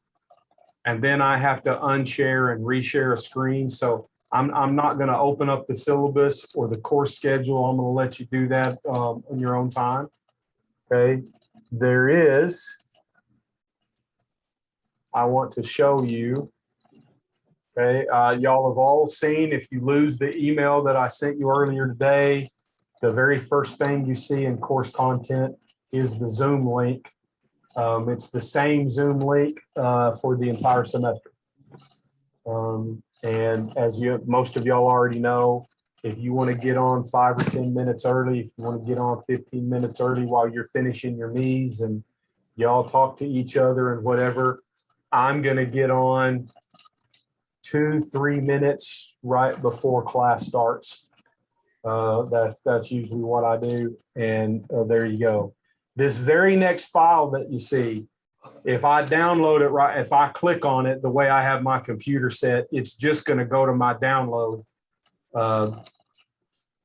and then I have to unshare and reshare a screen. So I'm not going to open up the syllabus or the course schedule. I'm going to let you do that in your own time. Okay. I want to show you. Okay. Y'all have all seen, if you lose the email that I sent you earlier today, the very first thing you see in course content is the Zoom link. It's the same Zoom link for the entire semester. And as most of y'all already know, if you want to get on 5 or 10 minutes early, if you want to get on 15 minutes early while you're finishing your me's and y'all talk to each other and whatever, I'm going to get on 2-3 minutes right before class starts. That's usually what I do. And there you go. This very next file that you see If I download it right, if I click on it the way I have my computer set, it's just going to go to my download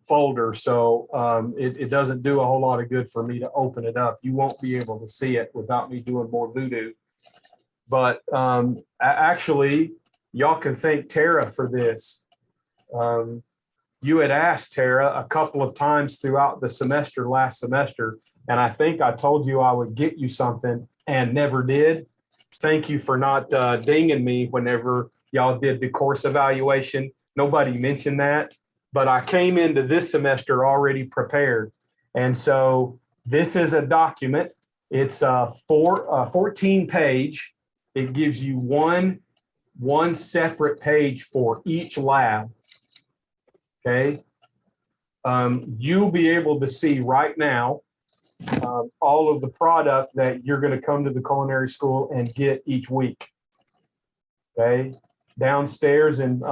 folder. So it doesn't do a whole lot of good for me to open it up. You won't be able to see it without me doing more voodoo. But actually, y'all can thank Tara for this. You had asked Tara a couple of times throughout the semester, last semester, and I think I told you I would get you something and never did. Thank you for not dinging me whenever y'all did the course evaluation. Nobody mentioned that, but I came into this semester already prepared. And so this is a document. It's 14 page. It gives you one separate page for each lab. Okay. You'll be able to see right now all of the product that you're going to come to the culinary school and get each week. Okay. Downstairs in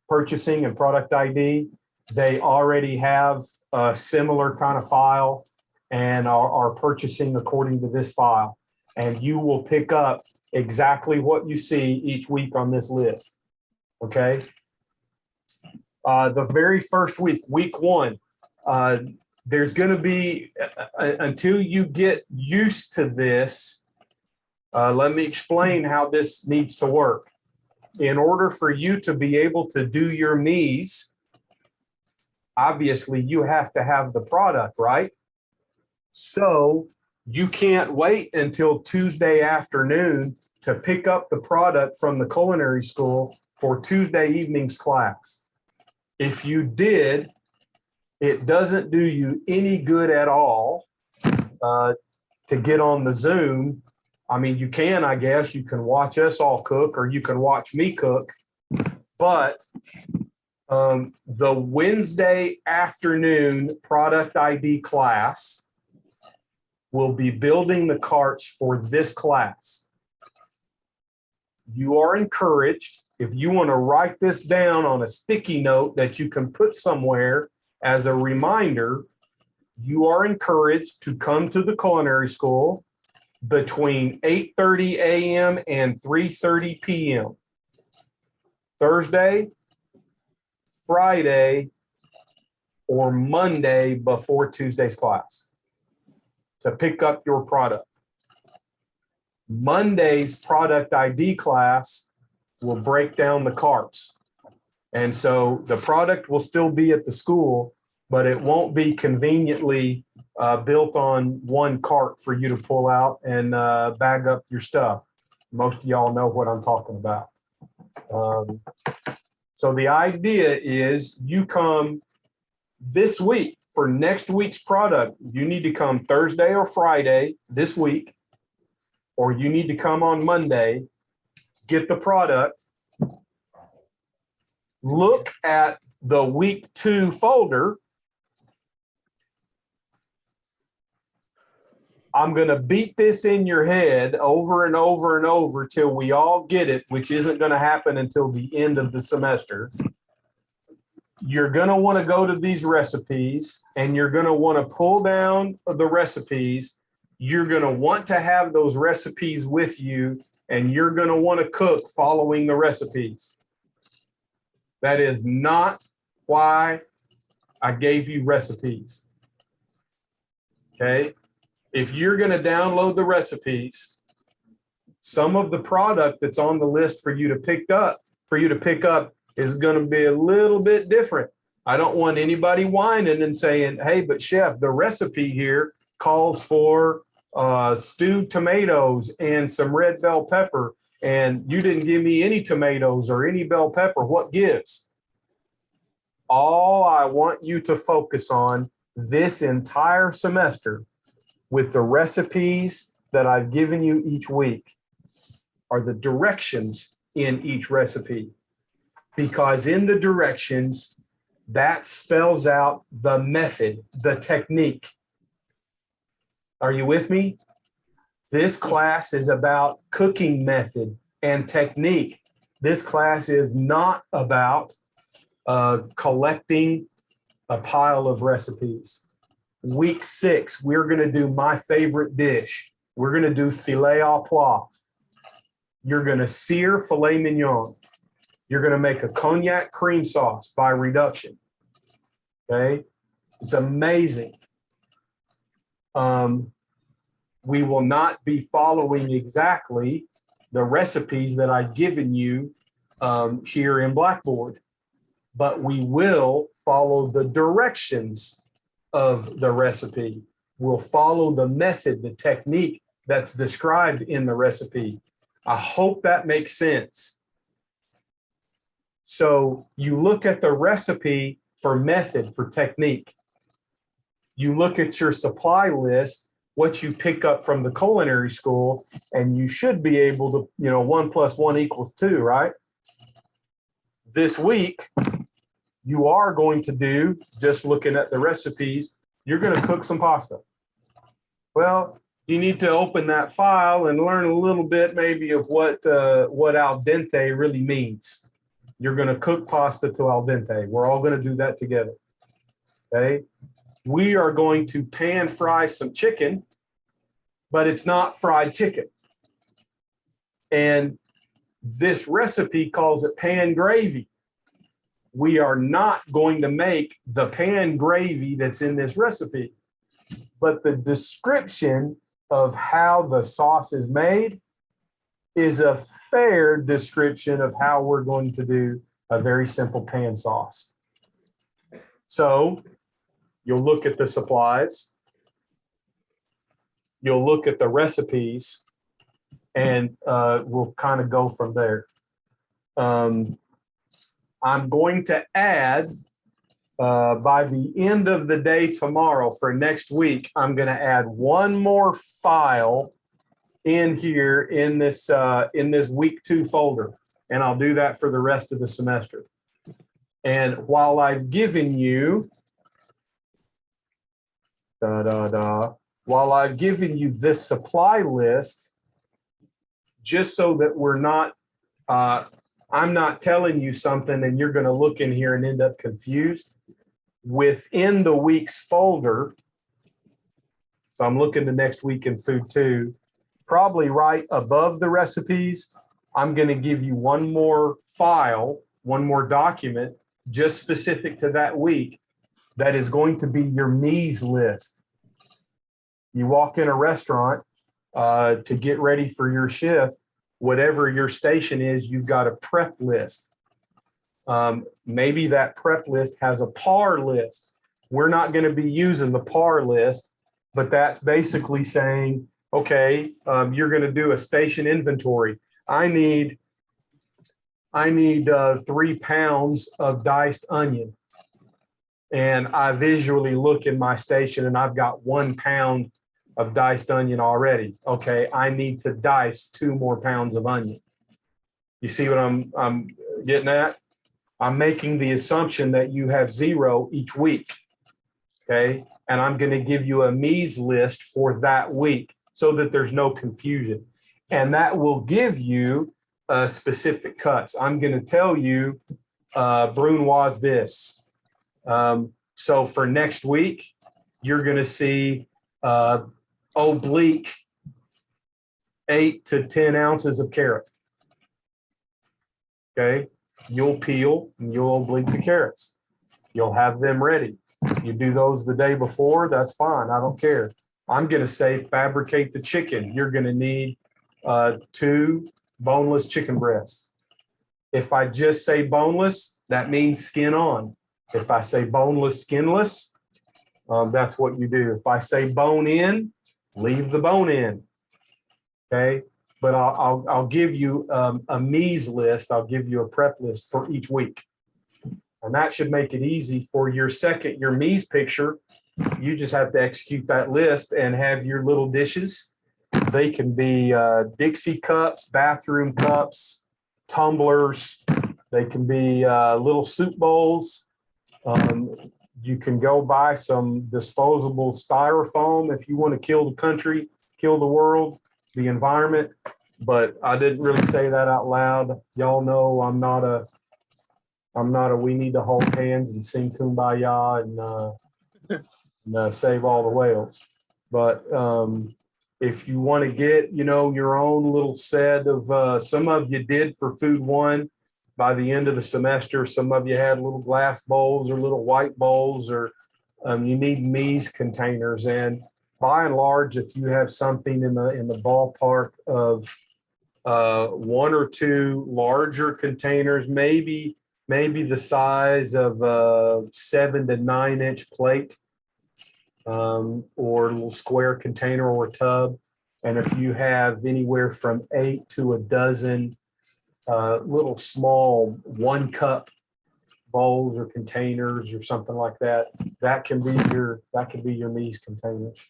purchasing and product ID, they already have a similar kind of file and are purchasing according to this file. And you will pick up exactly what you see each week on this list. Okay. The very first week, week 1, there's going to be, until you get used to this, let me explain how this needs to work. In order for you to be able to do your MEs, obviously you have to have the product, right? So you can't wait until Tuesday afternoon to pick up the product from the culinary school for Tuesday evening's class. If you did, it doesn't do you any good at all to get on the Zoom. I mean, you can, I guess, you can watch us all cook or you can watch me cook, but the Wednesday afternoon product ID class will be building the carts for this class. You are encouraged, if you want to write this down on a sticky note that you can put somewhere as a reminder, you are encouraged to come to the culinary school between 8:30 a.m. and 3:30 p.m. Thursday, Friday, or Monday before Tuesday's class to pick up your product. Monday's product ID class will break down the carts. And so the product will still be at the school, but it won't be conveniently built on one cart for you to pull out and bag up your stuff. Most of y'all know what I'm talking about. So the idea is you come this week for next week's product. You need to come Thursday or Friday this week, or you need to come on Monday, get the product, look at the week 2 folder. I'm going to beat this in your head over and over and over till we all get it, which isn't going to happen until the end of the semester. You're going to want to go to these recipes and you're going to want to pull down the recipes. You're going to want to have those recipes with you and you're going to want to cook following the recipes. That is not why I gave you recipes. Okay. If you're going to download the recipes, some of the product that's on the list for you to pick up is going to be a little bit different. I don't want anybody whining and saying, hey, but chef, the recipe here calls for stewed tomatoes and some red bell pepper, and you didn't give me any tomatoes or any bell pepper. What gives? All I want you to focus on this entire semester with the recipes that I've given you each week are the directions in each recipe. Because in the directions, that spells out the method, the technique. Are you with me? This class is about cooking method and technique. This class is not about collecting a pile of recipes. Week 6, we're going to do my favorite dish. We're going to do filet au poivre. You're going to sear filet mignon. You're going to make a cognac cream sauce by reduction. Okay. It's amazing. We will not be following exactly the recipes that I've given you here in Blackboard, but we will follow the directions of the recipe. We'll follow the method, the technique that's described in the recipe. I hope that makes sense. So you look at the recipe for method, for technique. You look at your supply list, what you pick up from the culinary school, and you should be able to, 1 + 1 = 2, right? This week, you are going to do, just looking at the recipes, you're going to cook some pasta. Well, you need to open that file and learn a little bit maybe of what al dente really means. You're going to cook pasta to al dente. We're all going to do that together. Okay. We are going to pan fry some chicken, but it's not fried chicken. And this recipe calls it pan gravy. We are not going to make the pan gravy that's in this recipe, but the description of how the sauce is made is a fair description of how we're going to do a very simple pan sauce. So you'll look at the supplies, you'll look at the recipes, and we'll kind of go from there. I'm going to add, by the end of the day tomorrow for next week, I'm going to add one more file in here in this week 2 folder. And I'll do that for the rest of the semester. And while I've given you, while I've given you this supply list, just so that we're not, I'm not telling you something and you're going to look in here and end up confused. Within the week's folder, so I'm looking to next week in food 2, probably right above the recipes, I'm going to give you one more file, one more document, just specific to that week, that is going to be your mise list. You walk in a restaurant to get ready for your shift, whatever your station is, you've got a prep list. Maybe that prep list has a par list. We're not going to be using the par list, but that's basically saying, okay, you're going to do a station inventory. I need 3 pounds of diced onion. And I visually look in my station and I've got 1 pound of diced onion already. Okay, I need to dice 2 more pounds of onion. You see what I'm getting at? I'm making the assumption that you have 0 each week. Okay, and I'm going to give you a mise list for that week so that there's no confusion. And that will give you specific cuts. I'm going to tell you Brunoise this. So for next week, you're going to see oblique 8 to 10 ounces of carrot. Okay, you'll peel and you'll oblique the carrots. You'll have them ready. You do those the day before, that's fine. I don't care. I'm going to say fabricate the chicken. You're going to need 2 boneless chicken breasts. If I just say boneless, that means skin on. If I say boneless, skinless, that's what you do. If I say bone in, leave the bone in. Okay, but I'll give you a mise list. I'll give you a prep list for each week, and that should make it easy for your mise picture. You just have to execute that list and have your little dishes. They can be Dixie cups, bathroom cups, tumblers. They can be little soup bowls. You can go buy some disposable styrofoam if you want to kill the country, kill the world, the environment. But I didn't really say that out loud. Y'all know I'm not a we need to hold hands and sing Kumbaya and save all the whales. But if you want to get, your own little set of, some of you did for food one by the end of the semester. Some of you had little glass bowls or little white bowls, or you need Mies containers. And by and large, if you have something in the ballpark of one or two larger containers, maybe the size of a 7 to 9 inch plate, or a little square container or tub. And if you have anywhere from 8 to a dozen little small 1 cup bowls or containers or something like that, that can be your Mies containers.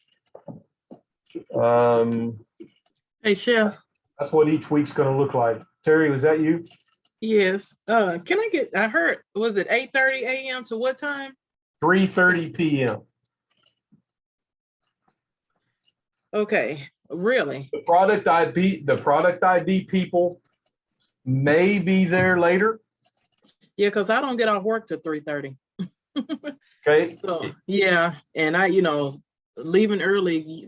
Hey, Chef. That's what each week's going to look like. Terry, was that you? Yes. I heard, was it 8:30 a.m. to what time? 3:30 p.m. Okay, really? The product ID people may be there later. Yeah, because I don't get off work till 3:30. Okay. So, yeah, and I, leaving early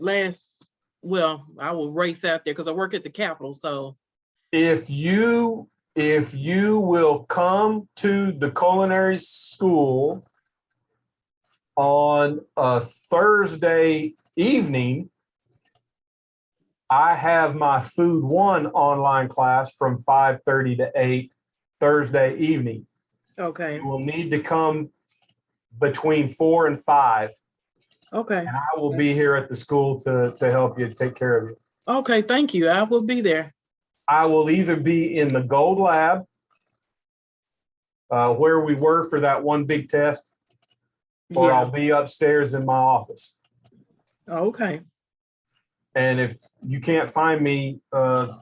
I will race out there because I work at the Capitol, so. If you will come to the culinary school on a Thursday evening, I have my Food One online class from 5:30 to 8 Thursday evening. Okay, You will need to come between 4 and 5, okay, and I will be here at the school to help you, take care of you. okay, thank you. I will be there. I will either be in the Gold Lab, where we were for that one big test, or Yeah, I'll be upstairs in my office. okay, And if you can't find me,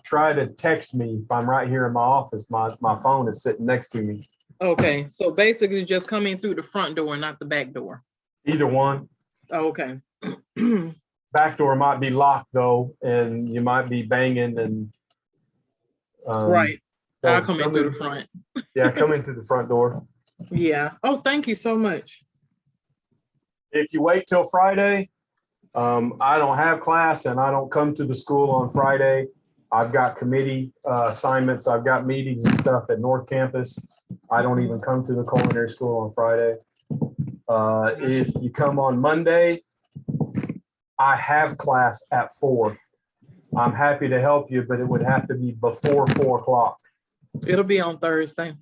try to text me if I'm right here in my office. My phone is sitting next to me. okay. So basically just coming through the front door, not the back door. Either one. Okay. Back door might be locked though, and you might be banging and. Right. So I'll come in through the front. Yeah, come in through the front door. Yeah. Oh, thank you so much. If you wait till Friday, I don't have class and I don't come to the school on Friday. I've got committee assignments. I've got meetings and stuff at North Campus. I don't even come to the culinary school on Friday. If you come on Monday, I have class at 4. I'm happy to help you, but it would have to be before 4 o'clock. It'll be on Thursday.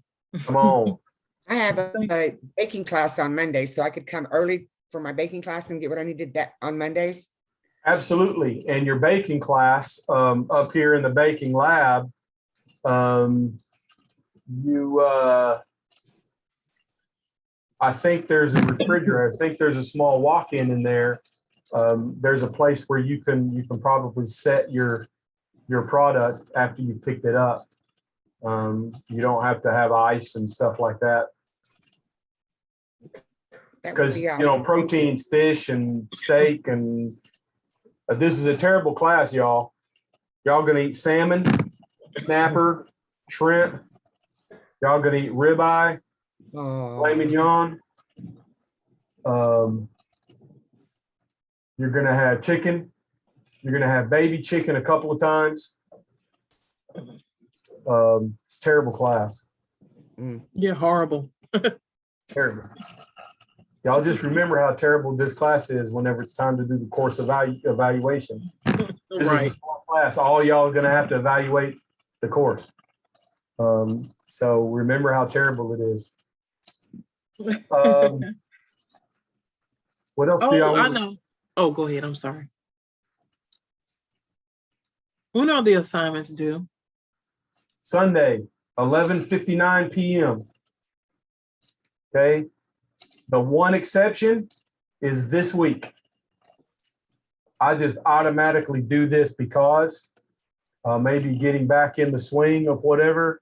Come on. I have a baking class on Monday, so I could come early for my baking class and get what I needed that on Mondays. Absolutely. And your baking class up here in the baking lab, I think there's a refrigerator. I think there's a small walk-in there. There's a place where you can probably set your product after you've picked it up. You don't have to have ice and stuff like that. That would Because, be awesome. proteins, fish and steak, and this is a terrible class, y'all. Y'all gonna eat salmon, snapper, shrimp. Y'all gonna eat ribeye, filet Oh, mignon. You're gonna have chicken. You're gonna have baby chicken a couple of times. It's a terrible class. Yeah, horrible. Terrible. Y'all just remember how terrible this class is whenever it's time to do the course evaluation. This is a Right. small class. All y'all are gonna have to evaluate the course. So remember how terrible it is. What else do Oh, y'all I want? know. Oh, go ahead. I'm sorry. When are the assignments due? Sunday, 11:59 p.m. Okay. The one exception is this week. I just automatically do this because maybe getting back in the swing of whatever.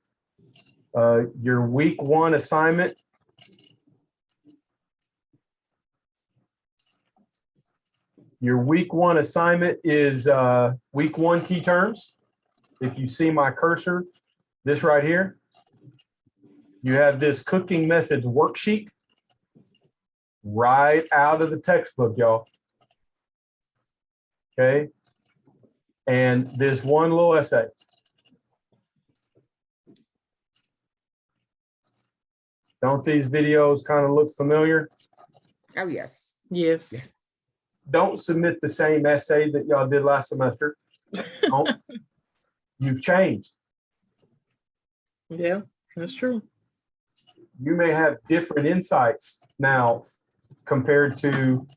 Your week 1 assignment. Your week 1 assignment is week 1 key terms. If you see my cursor, this right here, you have this cooking methods worksheet right out of the textbook, y'all. Okay. and this one little essay. Don't these videos kind of look familiar? Oh, yes. Yes. Yes. Don't submit the same essay that y'all did last semester. Don't. You've changed. Yeah, that's true. You may have different insights now compared to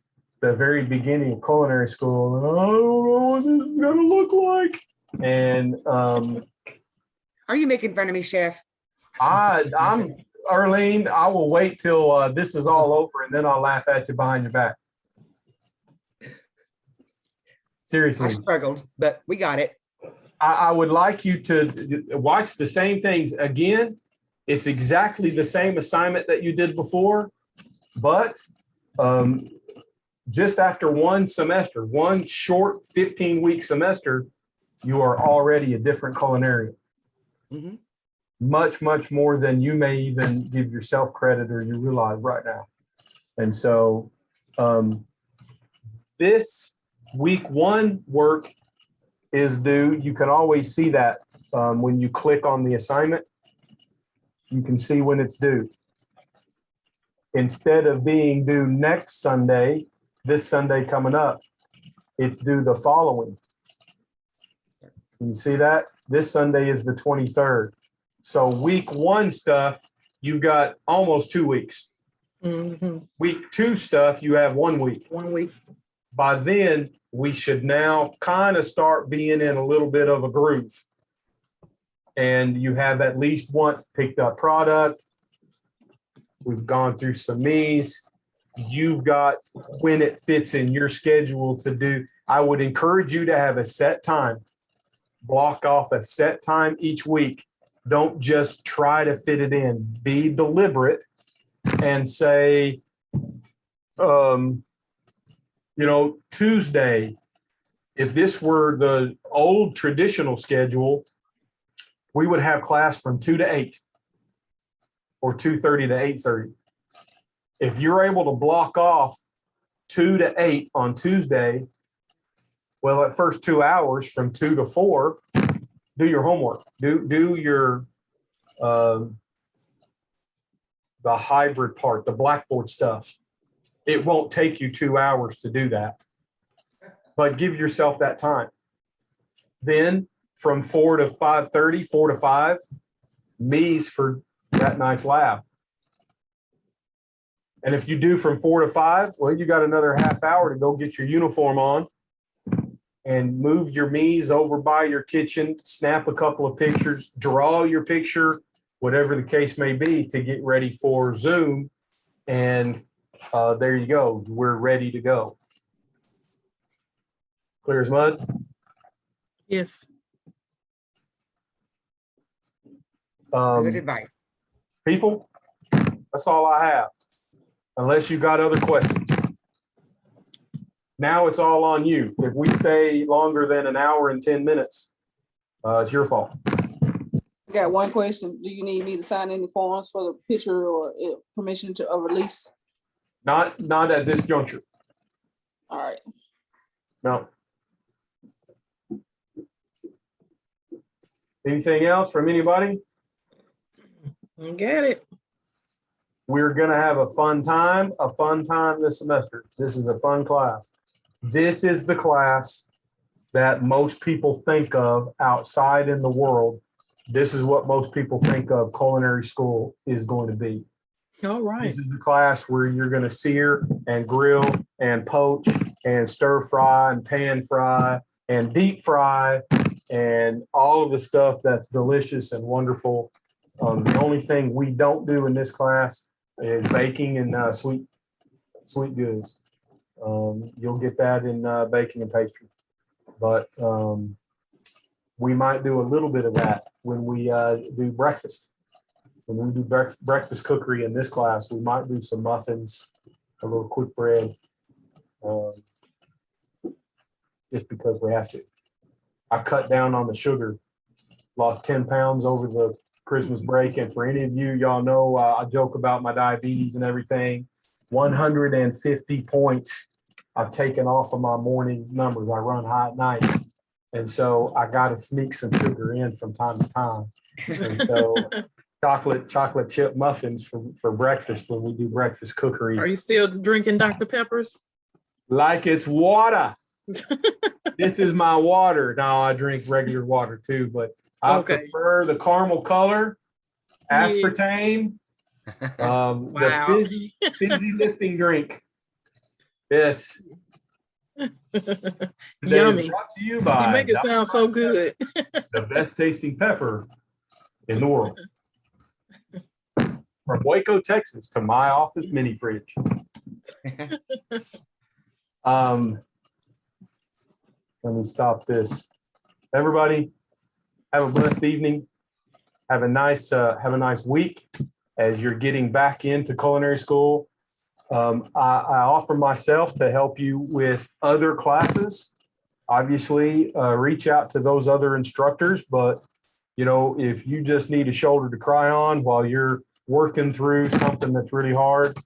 the very beginning of culinary school. And I don't know what this is gonna look like. And Are you making fun of me, Chef? I'm Arlene. I will wait till this is all over, and then I'll laugh at you behind your back. I Seriously, struggled, but we got it. I would like you to watch the same things again. It's exactly the same assignment that you did before, but just after one semester, one short 15-week semester, you are already a different culinarian. Mhm. Much, much more than you may even give yourself credit or you realize right now. And so this week one work is due. You can always see that when you click on the assignment, you can see when it's due. Instead of being due next Sunday, this Sunday coming up, it's due the following. Can you see that? This Sunday is the 23rd. So week one stuff, you've got almost 2 weeks. Mhm. Week two stuff, you have 1 week. 1 week. By then, we should now kind of start being in a little bit of a groove. And you have at least one picked up product. We've gone through some me's. You've got when it fits in your schedule to do. I would encourage you to have a set time. Block off a set time each week. Don't just try to fit it in. Be deliberate and say, Tuesday, if this were the old traditional schedule, we would have class from 2 to 8 or 2:30 to 8:30. If you're able to block off 2 to 8 on Tuesday, well, at first 2 hours from 2 to 4, do your homework. Do your the hybrid part, the Blackboard stuff. It won't take you 2 hours to do that, but give yourself that time. Then from 4 to 5:30, 4 to 5, me's for that night's lab. And if you do from 4 to 5, well, you got another half hour to go get your uniform on and move your me's over by your kitchen, snap a couple of pictures, draw your picture, whatever the case may be, to get ready for Zoom. And there you go. We're ready to go. Clear as mud? Yes. Good advice. People, that's all I have. Unless you got other questions. Now it's all on you. If we stay longer than an hour and 10 minutes, it's your fault. I got one question. Do you need me to sign any forms for the picture or permission to release? Not at this juncture. All right. No. Anything else from anybody? You get it. We're going to have a fun time this semester. This is a fun class. This is the class that most people think of outside in the world. This is what most people think of culinary school is going to be. All right. This is a class where you're going to sear and grill and poach and stir fry and pan fry and deep fry and all of the stuff that's delicious and wonderful. The only thing we don't do in this class is baking and sweet goods. You'll get that in baking and pastry, but we might do a little bit of that when we do breakfast. When we do breakfast cookery in this class, we might do some muffins, a little quick bread, just because we have to. I cut down on the sugar, lost 10 pounds over the Christmas break. And for any of you, y'all know I joke about my diabetes and everything. 150 points I've taken off of my morning numbers. I run high at night. And so I got to sneak some sugar in from time to time. And so chocolate chip muffins for breakfast when we do breakfast cookery. Are you still drinking Dr. Peppers? Like it's water. This is my water. No, I drink regular water too, but I Okay. prefer the caramel color, Yeah. aspartame, Wow. the fizzy lifting drink. Yes. Today Yummy. is brought to you You by make it sound so good. the best tasting pepper in the world. From Waco, Texas to my office mini fridge. Let me stop this. Everybody, have a blessed evening. Have a nice week as you're getting back into culinary school. I offer myself to help you with other classes. Obviously, reach out to those other instructors, but if you just need a shoulder to cry on while you're working through something that's really hard,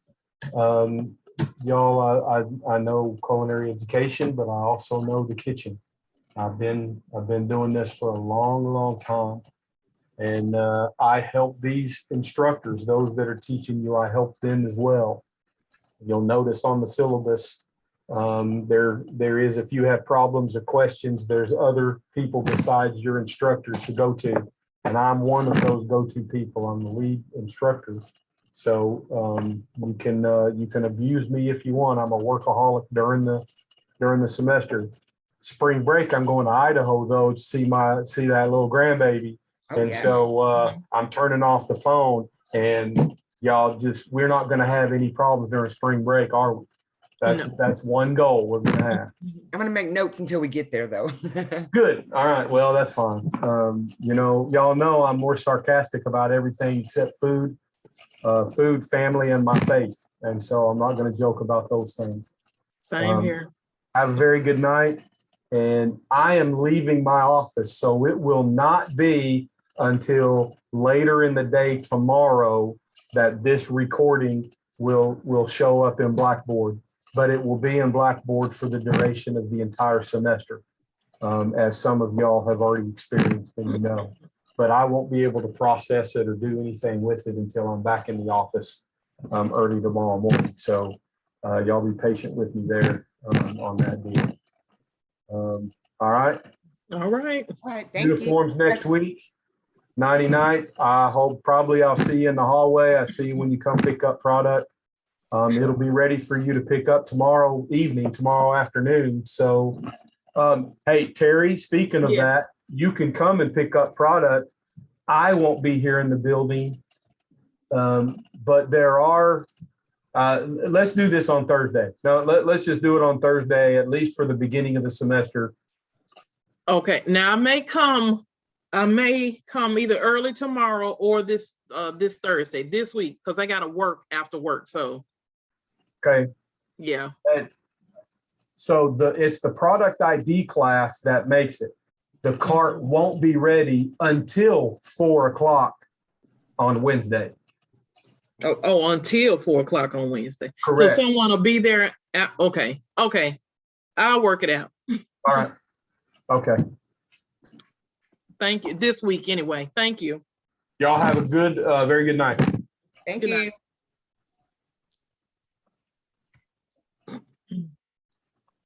y'all, I know culinary education, but I also know the kitchen. I've been doing this for a long time. And I help these instructors, those that are teaching you, I help them as well. You'll notice on the syllabus, there is, if you have problems or questions, there's other people besides your instructors to go to. And I'm one of those go-to people. I'm the lead instructor. So you can abuse me if you want. I'm a workaholic during the semester. Spring break, I'm going to Idaho though to see that little grandbaby. Oh, And yeah. so I'm turning off the phone, and y'all we're not going to have any problems during spring break, are we? That's one goal we're going to have. I'm gonna make notes until we get there, though. Good. All right. Well, that's fine. Y'all know I'm more sarcastic about everything except food, family, and my faith. And so I'm not going to joke about those things. Same here. Have a very good night. And I am leaving my office, so it will not be until later in the day tomorrow that this recording will show up in Blackboard, but it will be in Blackboard for the duration of the entire semester, as some of y'all have already experienced and but I won't be able to process it or do anything with it until I'm back in the office early tomorrow morning. So y'all be patient with me there on that deal. All right. All right. All right, thank you. Uniforms next week. Nighty night. I hope probably I'll see you in the hallway. I see you when you come pick up product. It'll be ready for you to pick up tomorrow afternoon. So, hey, Terry, speaking of Yes. that, you can come and pick up product. I won't be here in the building. But there are, let's do this on Thursday. No, let's just do it on Thursday, at least for the beginning of the semester. Okay. Now I may come either early tomorrow or this Thursday, this week, because I gotta work after work. So Okay. yeah. So it's the product ID class that makes it. The cart won't be ready until 4:00 on Wednesday. Oh, until 4:00 on Wednesday. Correct. So someone will be there. Okay. I'll work it out. All right. Okay. Thank you. This week anyway. Thank you. Y'all have a good, very good night. Thank Good you. night.